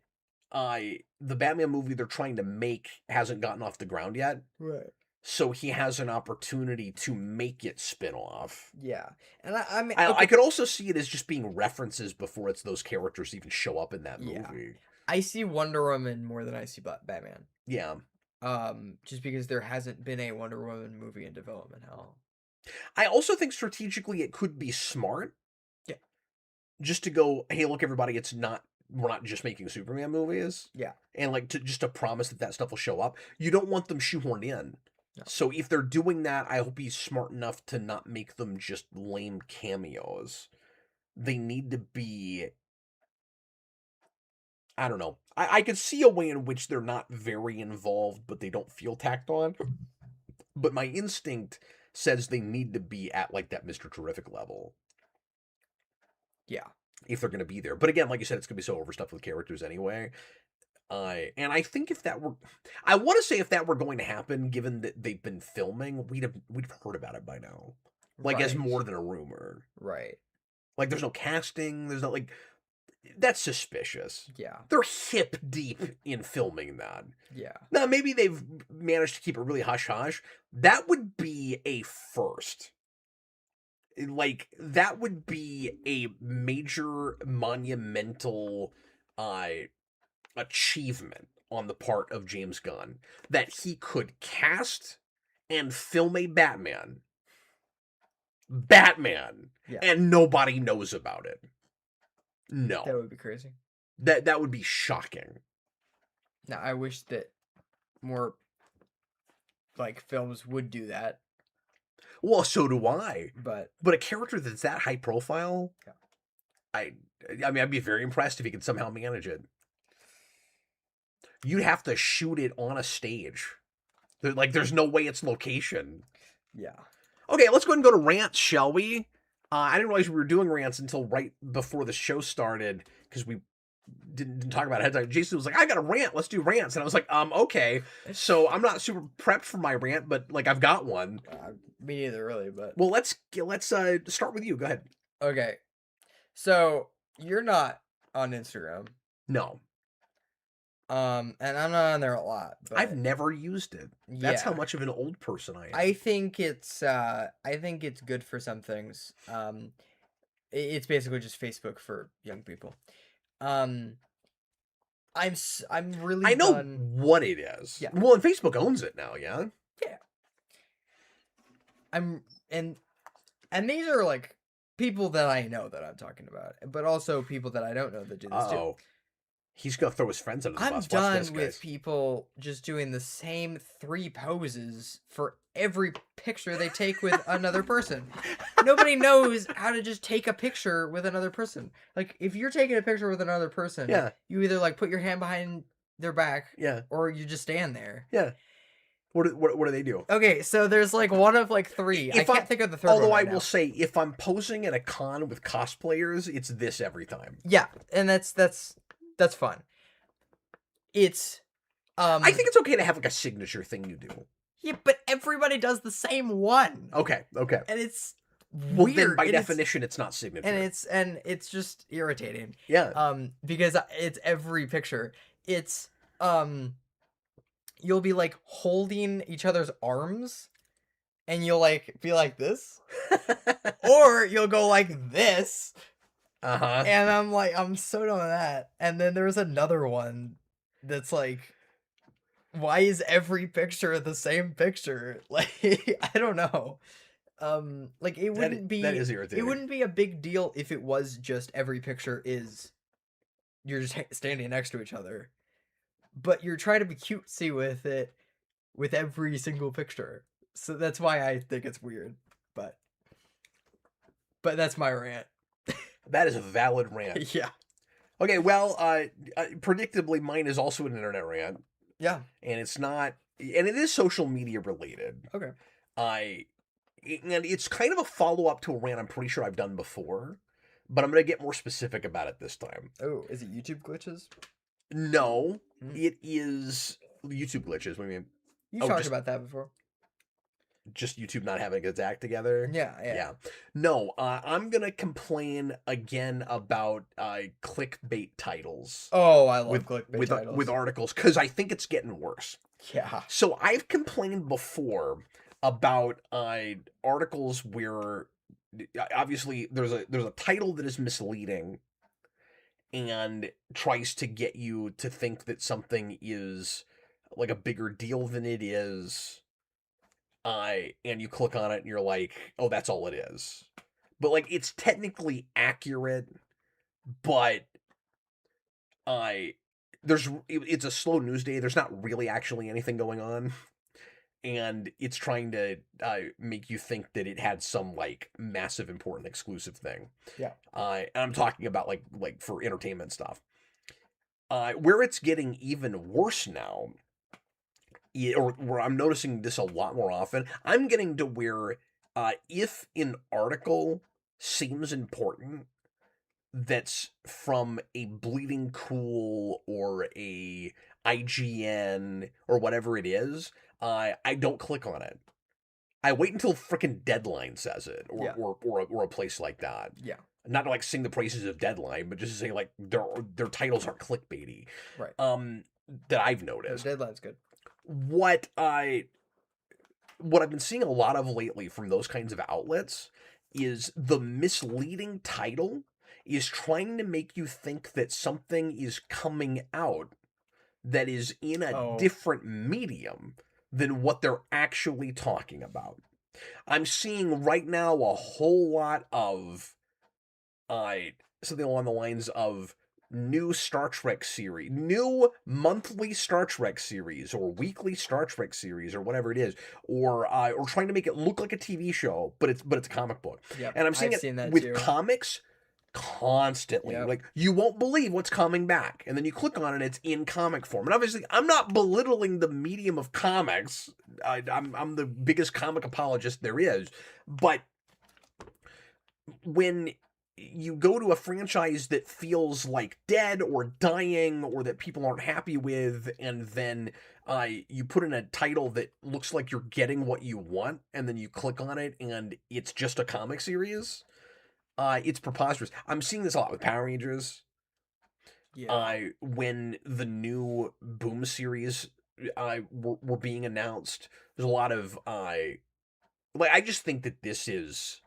the Batman movie they're trying to make hasn't gotten off the ground yet. Right. So he has an opportunity to make it spin off. Yeah, and I mean, I could also see it as just being references before it's those characters even show up in that movie. Yeah. I see Wonder Woman more than I see Batman. Yeah. Just because there hasn't been a Wonder Woman movie in development. How? I also think strategically it could be smart. Yeah. Just to go, hey, look, everybody, we're not just making Superman movies. Yeah. And like just to promise that stuff will show up. You don't want them shoehorned in. No. So if they're doing that, I hope he's smart enough to not make them just lame cameos. They need to be, I don't know. I could see a way in which they're not very involved, but they don't feel tacked on. But my instinct says they need to be at like that Mr. Terrific level. Yeah. If they're going to be there. But again, like you said, it's going to be so overstuffed with characters anyway. And I think I want to say if that were going to happen, given that they've been filming, we'd have heard about it by now. Like as more than a rumor. Right. Like there's no casting. There's not like, that's suspicious. Yeah. They're hip deep in filming that. Yeah. Now maybe they've managed to keep it really hush hush. That would be a first. Like that would be a major monumental achievement on the part of James Gunn that he could cast and film a Batman Yeah. and nobody knows about it. No. That would be crazy. That would be shocking. Now I wish that more like films would do that. Well, so do I. But a character that's that high profile, yeah. I mean, I'd be very impressed if he could somehow manage it. You'd have to shoot it on a stage. Like, there's no way it's location. Yeah. Okay, let's go ahead and go to rants, shall we? I didn't realize we were doing rants until right before the show started, because we didn't talk about it ahead of time. Jason was like, I got a rant, let's do rants. And I was like, okay. So I'm not super prepped for my rant, but like I've got one. Me neither, really, but... Well, let's start with you. Go ahead. Okay. So, you're not on Instagram. No. And I'm not on there a lot. But I've never used it. That's how much of an old person I am. I think it's good for some things. It's basically just Facebook for young people. I'm really I know done... what it is. Yeah. Well, and Facebook owns it now, yeah. Yeah. And these are like people that I know that I'm talking about, but also people that I don't know that do this too. He's gonna throw his friends under the I'm bus. Watch done this, with guys. people just doing the same 3 poses for every picture they take with another person. Nobody knows how to just take a picture with another person. Like, if you're taking a picture with another person, Yeah. you either like put your hand behind their back, Yeah. or you just stand there. Yeah. What do they do? Okay, so there's like one of like 3. I can't think of the third one. Although right I will now. say, if I'm posing at a con with cosplayers, it's this every time. Yeah, and that's fun. It's I think it's okay to have like a signature thing you do. yeah, but everybody does the same one. Okay. And it's Well, weird. then by and definition, it's not signature. and it's just irritating. Yeah. Because it's every picture. It's you'll be like holding each other's arms, and you'll like be like this, or you'll go like this. Uh-huh. And I'm like, I'm so done with that. And then there's another one that's like, why is every picture the same picture? Like, I don't know. Like it wouldn't be that is irritating. It wouldn't be a big deal if it was just every picture is you're just standing next to each other. But you're trying to be cutesy with it with every single picture. So that's why I think it's weird. But that's my rant. That is a valid rant. Yeah. Okay, well, predictably, mine is also an internet rant. Yeah. And it's not, and it is social media related. Okay. And it's kind of a follow-up to a rant I'm pretty sure I've done before, but I'm going to get more specific about it this time. Oh, is it YouTube glitches? No, it is YouTube glitches. What do you mean? You talked about that before. Just YouTube not having its act together? Yeah. No, I'm going to complain again about clickbait titles. Oh, I love clickbait titles. With articles, because I think it's getting worse. Yeah. So I've complained before about articles where obviously there's a title that is misleading and tries to get you to think that something is like a bigger deal than it is. And you click on it and you're like, oh, that's all it is. But like it's technically accurate, but it's a slow news day. There's not really actually anything going on. And it's trying to make you think that it had some like massive important exclusive thing. Yeah. And I'm talking about like for entertainment stuff. Where it's getting even worse now, or where I'm noticing this a lot more often, I'm getting to where if an article seems important that's from a Bleeding Cool or a IGN or whatever it is, I don't click on it. I wait until frickin' Deadline says it, or a place like that. Yeah. Not to like sing the praises of Deadline, but just to say like their titles aren't clickbaity. Right. That I've noticed. No, Deadline's good. What I've been seeing a lot of lately from those kinds of outlets is the misleading title is trying to make you think that something is coming out that is in a different medium than what they're actually talking about. I'm seeing right now a whole lot of something along the lines of new Star Trek series, new monthly Star Trek series or weekly Star Trek series or whatever it is, or trying to make it look like a TV show, but it's a comic book. Yep, and I'm seeing it with comics constantly. Yep. Like, you won't believe what's coming back, and then you click on it and it's in comic form. And obviously I'm not belittling the medium of comics. I'm the biggest comic apologist there is, but when you go to a franchise that feels like dead or dying or that people aren't happy with, and then you put in a title that looks like you're getting what you want, and then you click on it and it's just a comic series, it's preposterous. I'm seeing this a lot with Power Rangers. Yeah. When the new Boom series were being announced, there's a lot of I just think that this is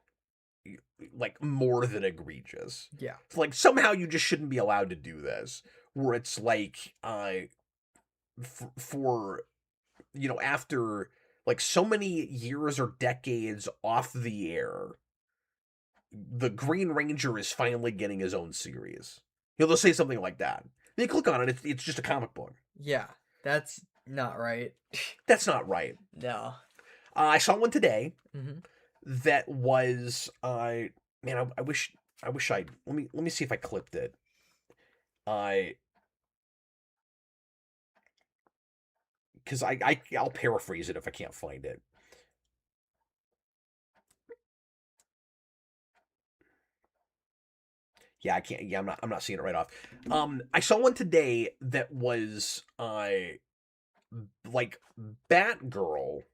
like more than egregious. Yeah. It's like somehow you just shouldn't be allowed to do this, where it's like for after like so many years or decades off the air, the Green Ranger is finally getting his own series. They'll say something like that. Then you click on it, it's just a comic book. Yeah, that's not right. That's not right. No. I saw one today Mm-hmm. that was man, I wish I let me see if I clipped it. I because I'll paraphrase it if I can't find it. Yeah, I can't. Yeah, I'm not seeing it right off. I saw one today that was like Batgirl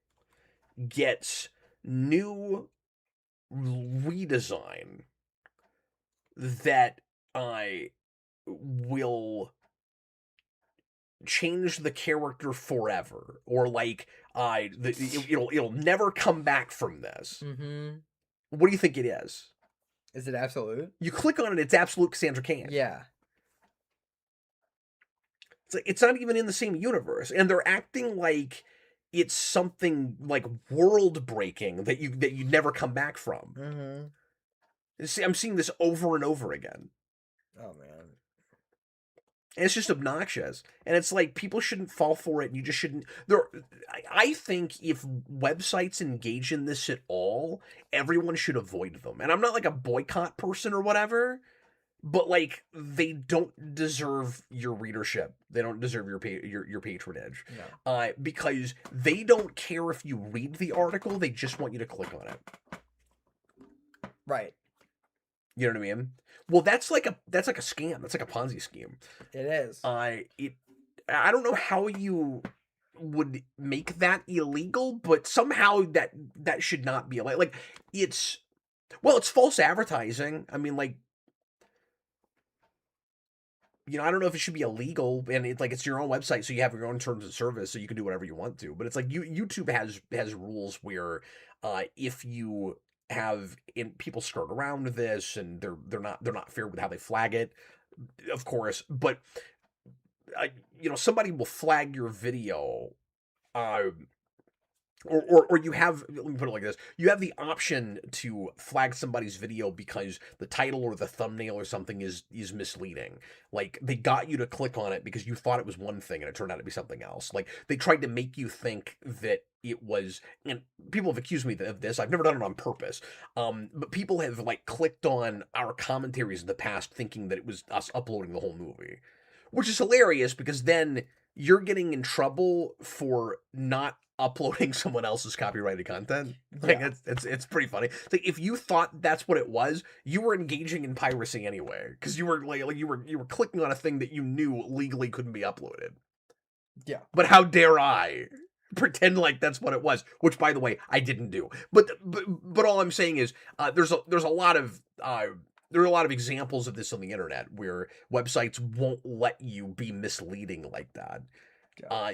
gets new redesign that I will change the character forever, or like it'll never come back from this. Mm-hmm. What do you think it is? Is it absolute? You click on it, it's absolute Cassandra Cain. Yeah. It's not even in the same universe, and they're acting like it's something like world breaking that you never come back from. Mm-hmm. See, I'm seeing this over and over again. Oh man. And it's just obnoxious, and it's like people shouldn't fall for it, and you just shouldn't. I think if websites engage in this at all, everyone should avoid them. And I'm not like a boycott person or whatever, but like they don't deserve your readership. They don't deserve your patronage. No. Because they don't care if you read the article. They just want you to click on it. Right. You know what I mean? Well, that's like a scam. That's like a Ponzi scheme. It is. I don't know how you would make that illegal, but somehow that should not be like it's false advertising. I mean, like, you know, I don't know if it should be illegal, and it's your own website, so you have your own terms of service, so you can do whatever you want to. But it's like YouTube has rules where if you have people skirt around this, and they're not fair with how they flag it, of course. But you know, somebody will flag your video, or you have, let me put it like this, you have the option to flag somebody's video because the title or the thumbnail or something is misleading. Like, they got you to click on it because you thought it was one thing and it turned out to be something else. Like, they tried to make you think that it was, and people have accused me of this. I've never done it on purpose. But people have like clicked on our commentaries in the past thinking that it was us uploading the whole movie, which is hilarious because then you're getting in trouble for not uploading someone else's copyrighted content. Like, Yeah. it's pretty funny. It's like, if you thought that's what it was, you were engaging in piracy anyway, because you were you were clicking on a thing that you knew legally couldn't be uploaded. Yeah. But how dare I pretend like that's what it was? Which, by the way, I didn't do. But all I'm saying is, there's a lot of there are a lot of examples of this on the internet where websites won't let you be misleading like that.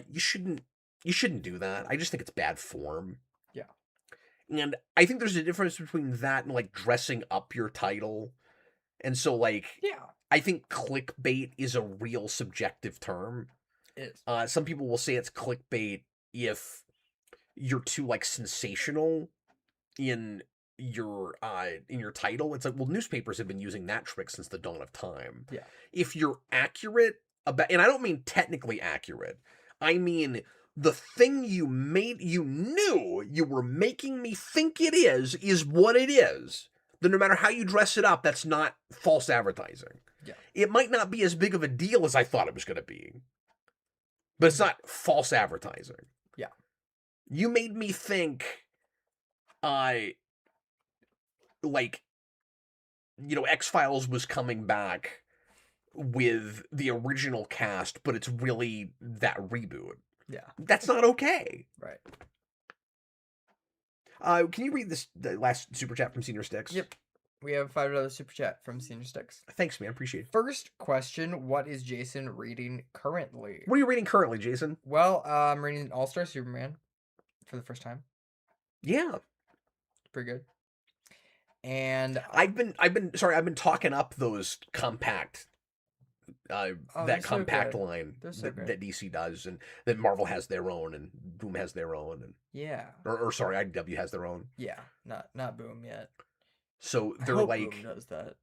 You shouldn't do that. I just think it's bad form. Yeah. And I think there's a difference between that and like dressing up your title. And so, like, Yeah. I think clickbait is a real subjective term. It is. Some people will say it's clickbait if you're too like sensational in your title. It's like, well, newspapers have been using that trick since the dawn of time. Yeah. If you're accurate about, and I don't mean technically accurate, I mean the thing you knew you were making me think it is what it is. Then no matter how you dress it up, that's not false advertising. Yeah. It might not be as big of a deal as I thought it was going to be, but it's not false advertising. Yeah. You made me think, like, you know, X-Files was coming back with the original cast, but it's really that reboot. Yeah. That's not okay. Right. Can you read the last super chat from Senior Sticks? Yep. We have $5 super chat from Senior Sticks. Thanks, man. Appreciate it. First question: what is Jason reading currently? What are you reading currently, Jason? Well, I'm reading All-Star Superman for the first time. Yeah, Pretty good. And I've been talking up those compact, they're that so compact good. line They're so that, good. that DC does, and that Marvel has their own, and Boom has their own, and Yeah. or sorry, IDW has their own. Yeah. Not Boom yet. So I they're hope like, Boom does that.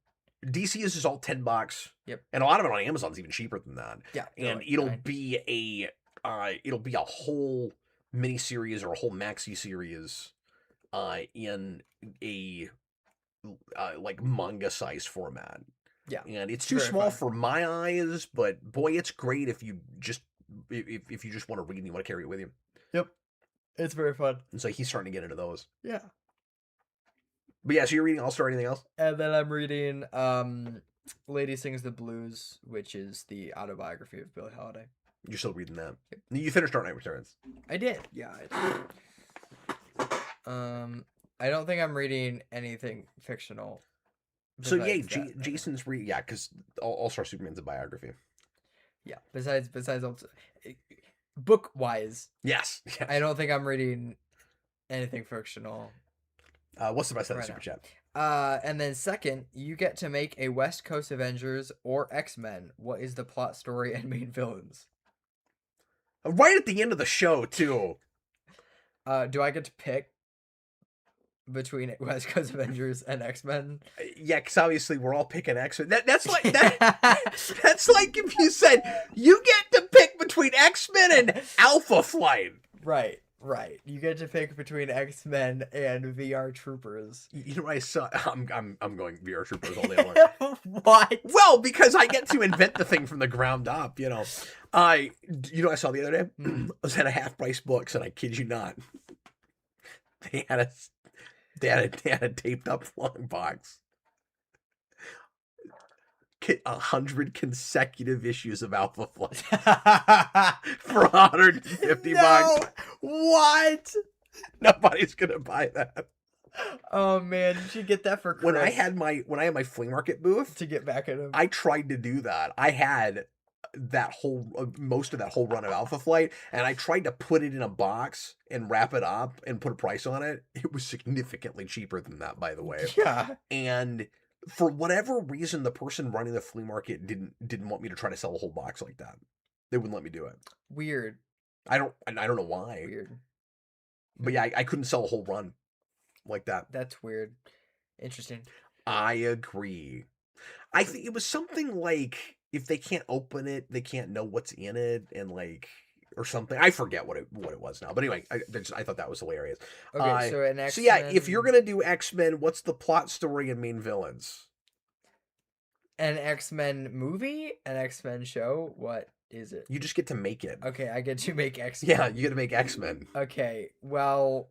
DC is all $10. Yep. And a lot of it on Amazon's even cheaper than that. Yeah. And like it'll 9. be a whole miniseries or a whole maxi series in a like manga size format. Yeah. And it's too Very small fun. for my eyes, but boy, it's great if you just want to read and you want to carry it with you. Yep. It's very fun. And so he's starting to get into those. Yeah. But yeah, so you're reading All-Star, anything else? And then I'm reading Lady Sings the Blues, which is the autobiography of Billie Holiday. You're still reading that. You finished Dark Knight Returns. I did. Yeah, I did. I don't think I'm reading anything fictional. So yeah, besides that. Jason's reading, yeah, because All-Star Superman's a biography. Yeah, besides also, book wise, Yes. I don't think I'm reading anything fictional. What's the best of the Right super chat? And then second, you get to make a West Coast Avengers or X-Men. What is the plot, story, and main villains? Right at the end of the show, too. Do I get to pick between West Coast Avengers and X-Men? Yeah, because obviously we're all picking X-Men. That's like that's like if you said you get to pick between X-Men and Alpha Flight. Right. You get to pick between X-Men and VR Troopers. You know what I saw? I'm going VR Troopers all day long. What? Well, because I get to invent the thing from the ground up, you know. I saw the other day? I was at a Half Price Books, and I kid you not, they had a taped up long box. 100 consecutive issues of Alpha Flight for $150. What? Nobody's gonna buy that. Oh man, you should get that for Chris. When I had my flea market booth to get back at him. I tried to do that. I had that whole most of that whole run of Alpha Flight, and I tried to put it in a box and wrap it up and put a price on it. It was significantly cheaper than that, by the way. Yeah. And for whatever reason, the person running the flea market didn't want me to try to sell a whole box like that. They wouldn't let me do it. Weird. I don't know why. Weird. But yeah, I couldn't sell a whole run like that. That's weird. Interesting. I agree. I think it was something like if they can't open it, they can't know what's in it, and like or something. I forget what it was now. But anyway, I thought that was hilarious. Okay, so an X-Men... So yeah, if you're gonna do X-Men, what's the plot, story, and main villains? An X-Men movie? An X-Men show? What is it? You just get to make it. Okay, I get to make X-Men. Yeah, you get to make X-Men. Okay, well,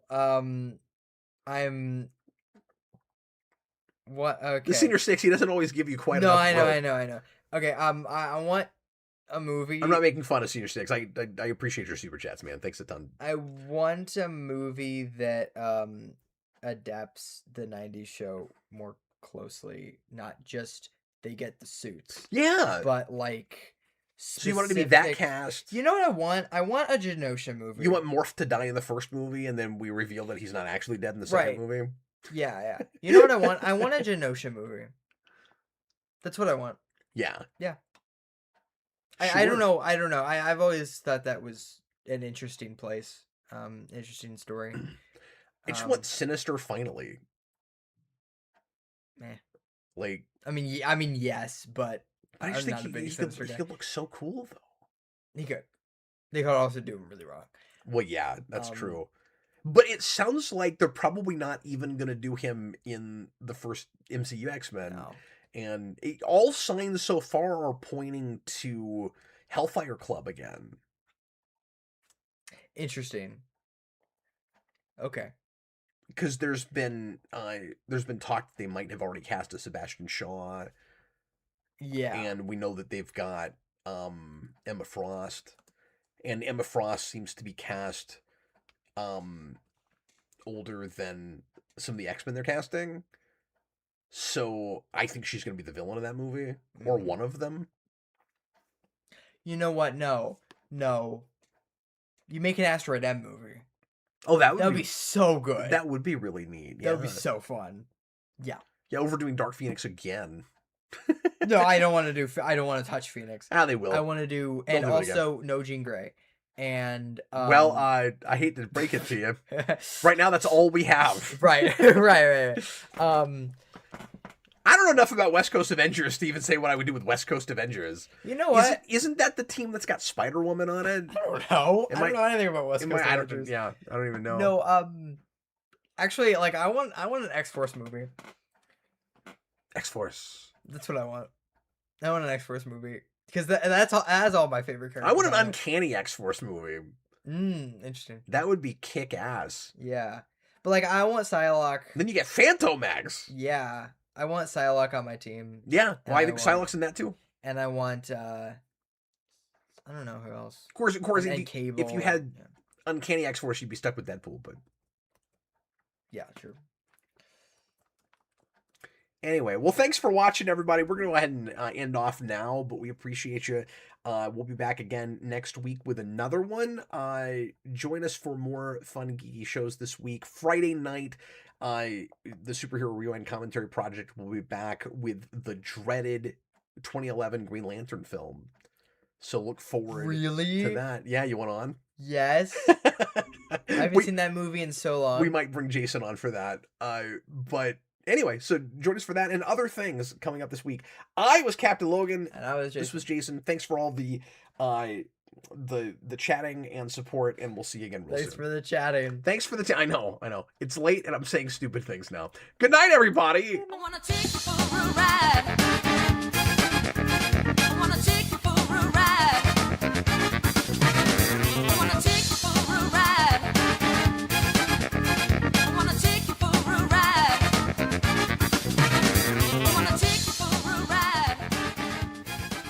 what? Okay. The Senior Six, he doesn't always give you quite enough. No, I know. Okay, I want a movie. I'm not making fun of Senior Six. I appreciate your super chats, man. Thanks a ton. I want a movie that adapts the 90s show more closely, not just they get the suits. Yeah. But like So you want it to be that cast? You know what I want? I want a Genosha movie. You want Morph to die in the first movie, and then we reveal that he's not actually dead in the second movie? Yeah. You know what I want? I want a Genosha movie. That's what I want. Yeah. Yeah. Sure. I don't know. I've always thought that was an interesting place. Interesting story. I just want Sinister finally. Meh. Like, I mean, yes, but I just I'm think he could look so cool though. He could. They could also do him really wrong. Well, yeah, that's true. But it sounds like they're probably not even gonna do him in the first MCU X-Men. No. And all signs so far are pointing to Hellfire Club again. Interesting. Okay. Because there's been talk that they might have already cast a Sebastian Shaw. Yeah. And we know that they've got Emma Frost. And Emma Frost seems to be cast older than some of the X-Men they're casting. So I think she's going to be the villain of that movie. Or one of them. You know what? No. You make an Asteroid M movie. Oh, that would be so good. That would be really neat. Yeah. That would be so fun. Yeah. Yeah, overdoing Dark Phoenix again. No, I don't want to touch Phoenix. They will. I want to do, and also no Jean Grey. And well, I hate to break it to you. Right now, that's all we have. Right. I I don't know enough about West Coast Avengers to even say what I would do with West Coast Avengers. You know what? Isn't that the team that's got Spider-Woman on it? I don't know. I don't know anything about West Coast Avengers. I don't even know. No, actually, like I want an X-Force movie. X-Force. That's what I want. I want an X-Force movie because that's all my favorite characters. I want an uncanny X-Force movie. Interesting. That would be kick-ass. Yeah, but like I want Psylocke. Then you get Phantomax. Yeah, I want Psylocke on my team. Yeah, well, I think Psylocke's in that too. And I want I don't know who else. Of course, and Cable. If you had uncanny X-Force, you'd be stuck with Deadpool, but yeah, true. Anyway, well, thanks for watching, everybody. We're going to go ahead and end off now, but we appreciate you. We'll be back again next week with another one. Join us for more fun, geeky shows this week. Friday night, the Superhero Rewind Commentary Project will be back with the dreaded 2011 Green Lantern film. So look forward to that. Yeah, you want on? Yes. I haven't seen that movie in so long. We might bring Jason on for that. But anyway, so join us for that and other things coming up this week. I was Captain Logan. And I was Jason. This was Jason. Thanks for all the chatting and support, and we'll see you again real soon. Thanks for the chatting. Thanks for the I know. It's late and I'm saying stupid things now. Good night, everybody. I wanna take you for a ride.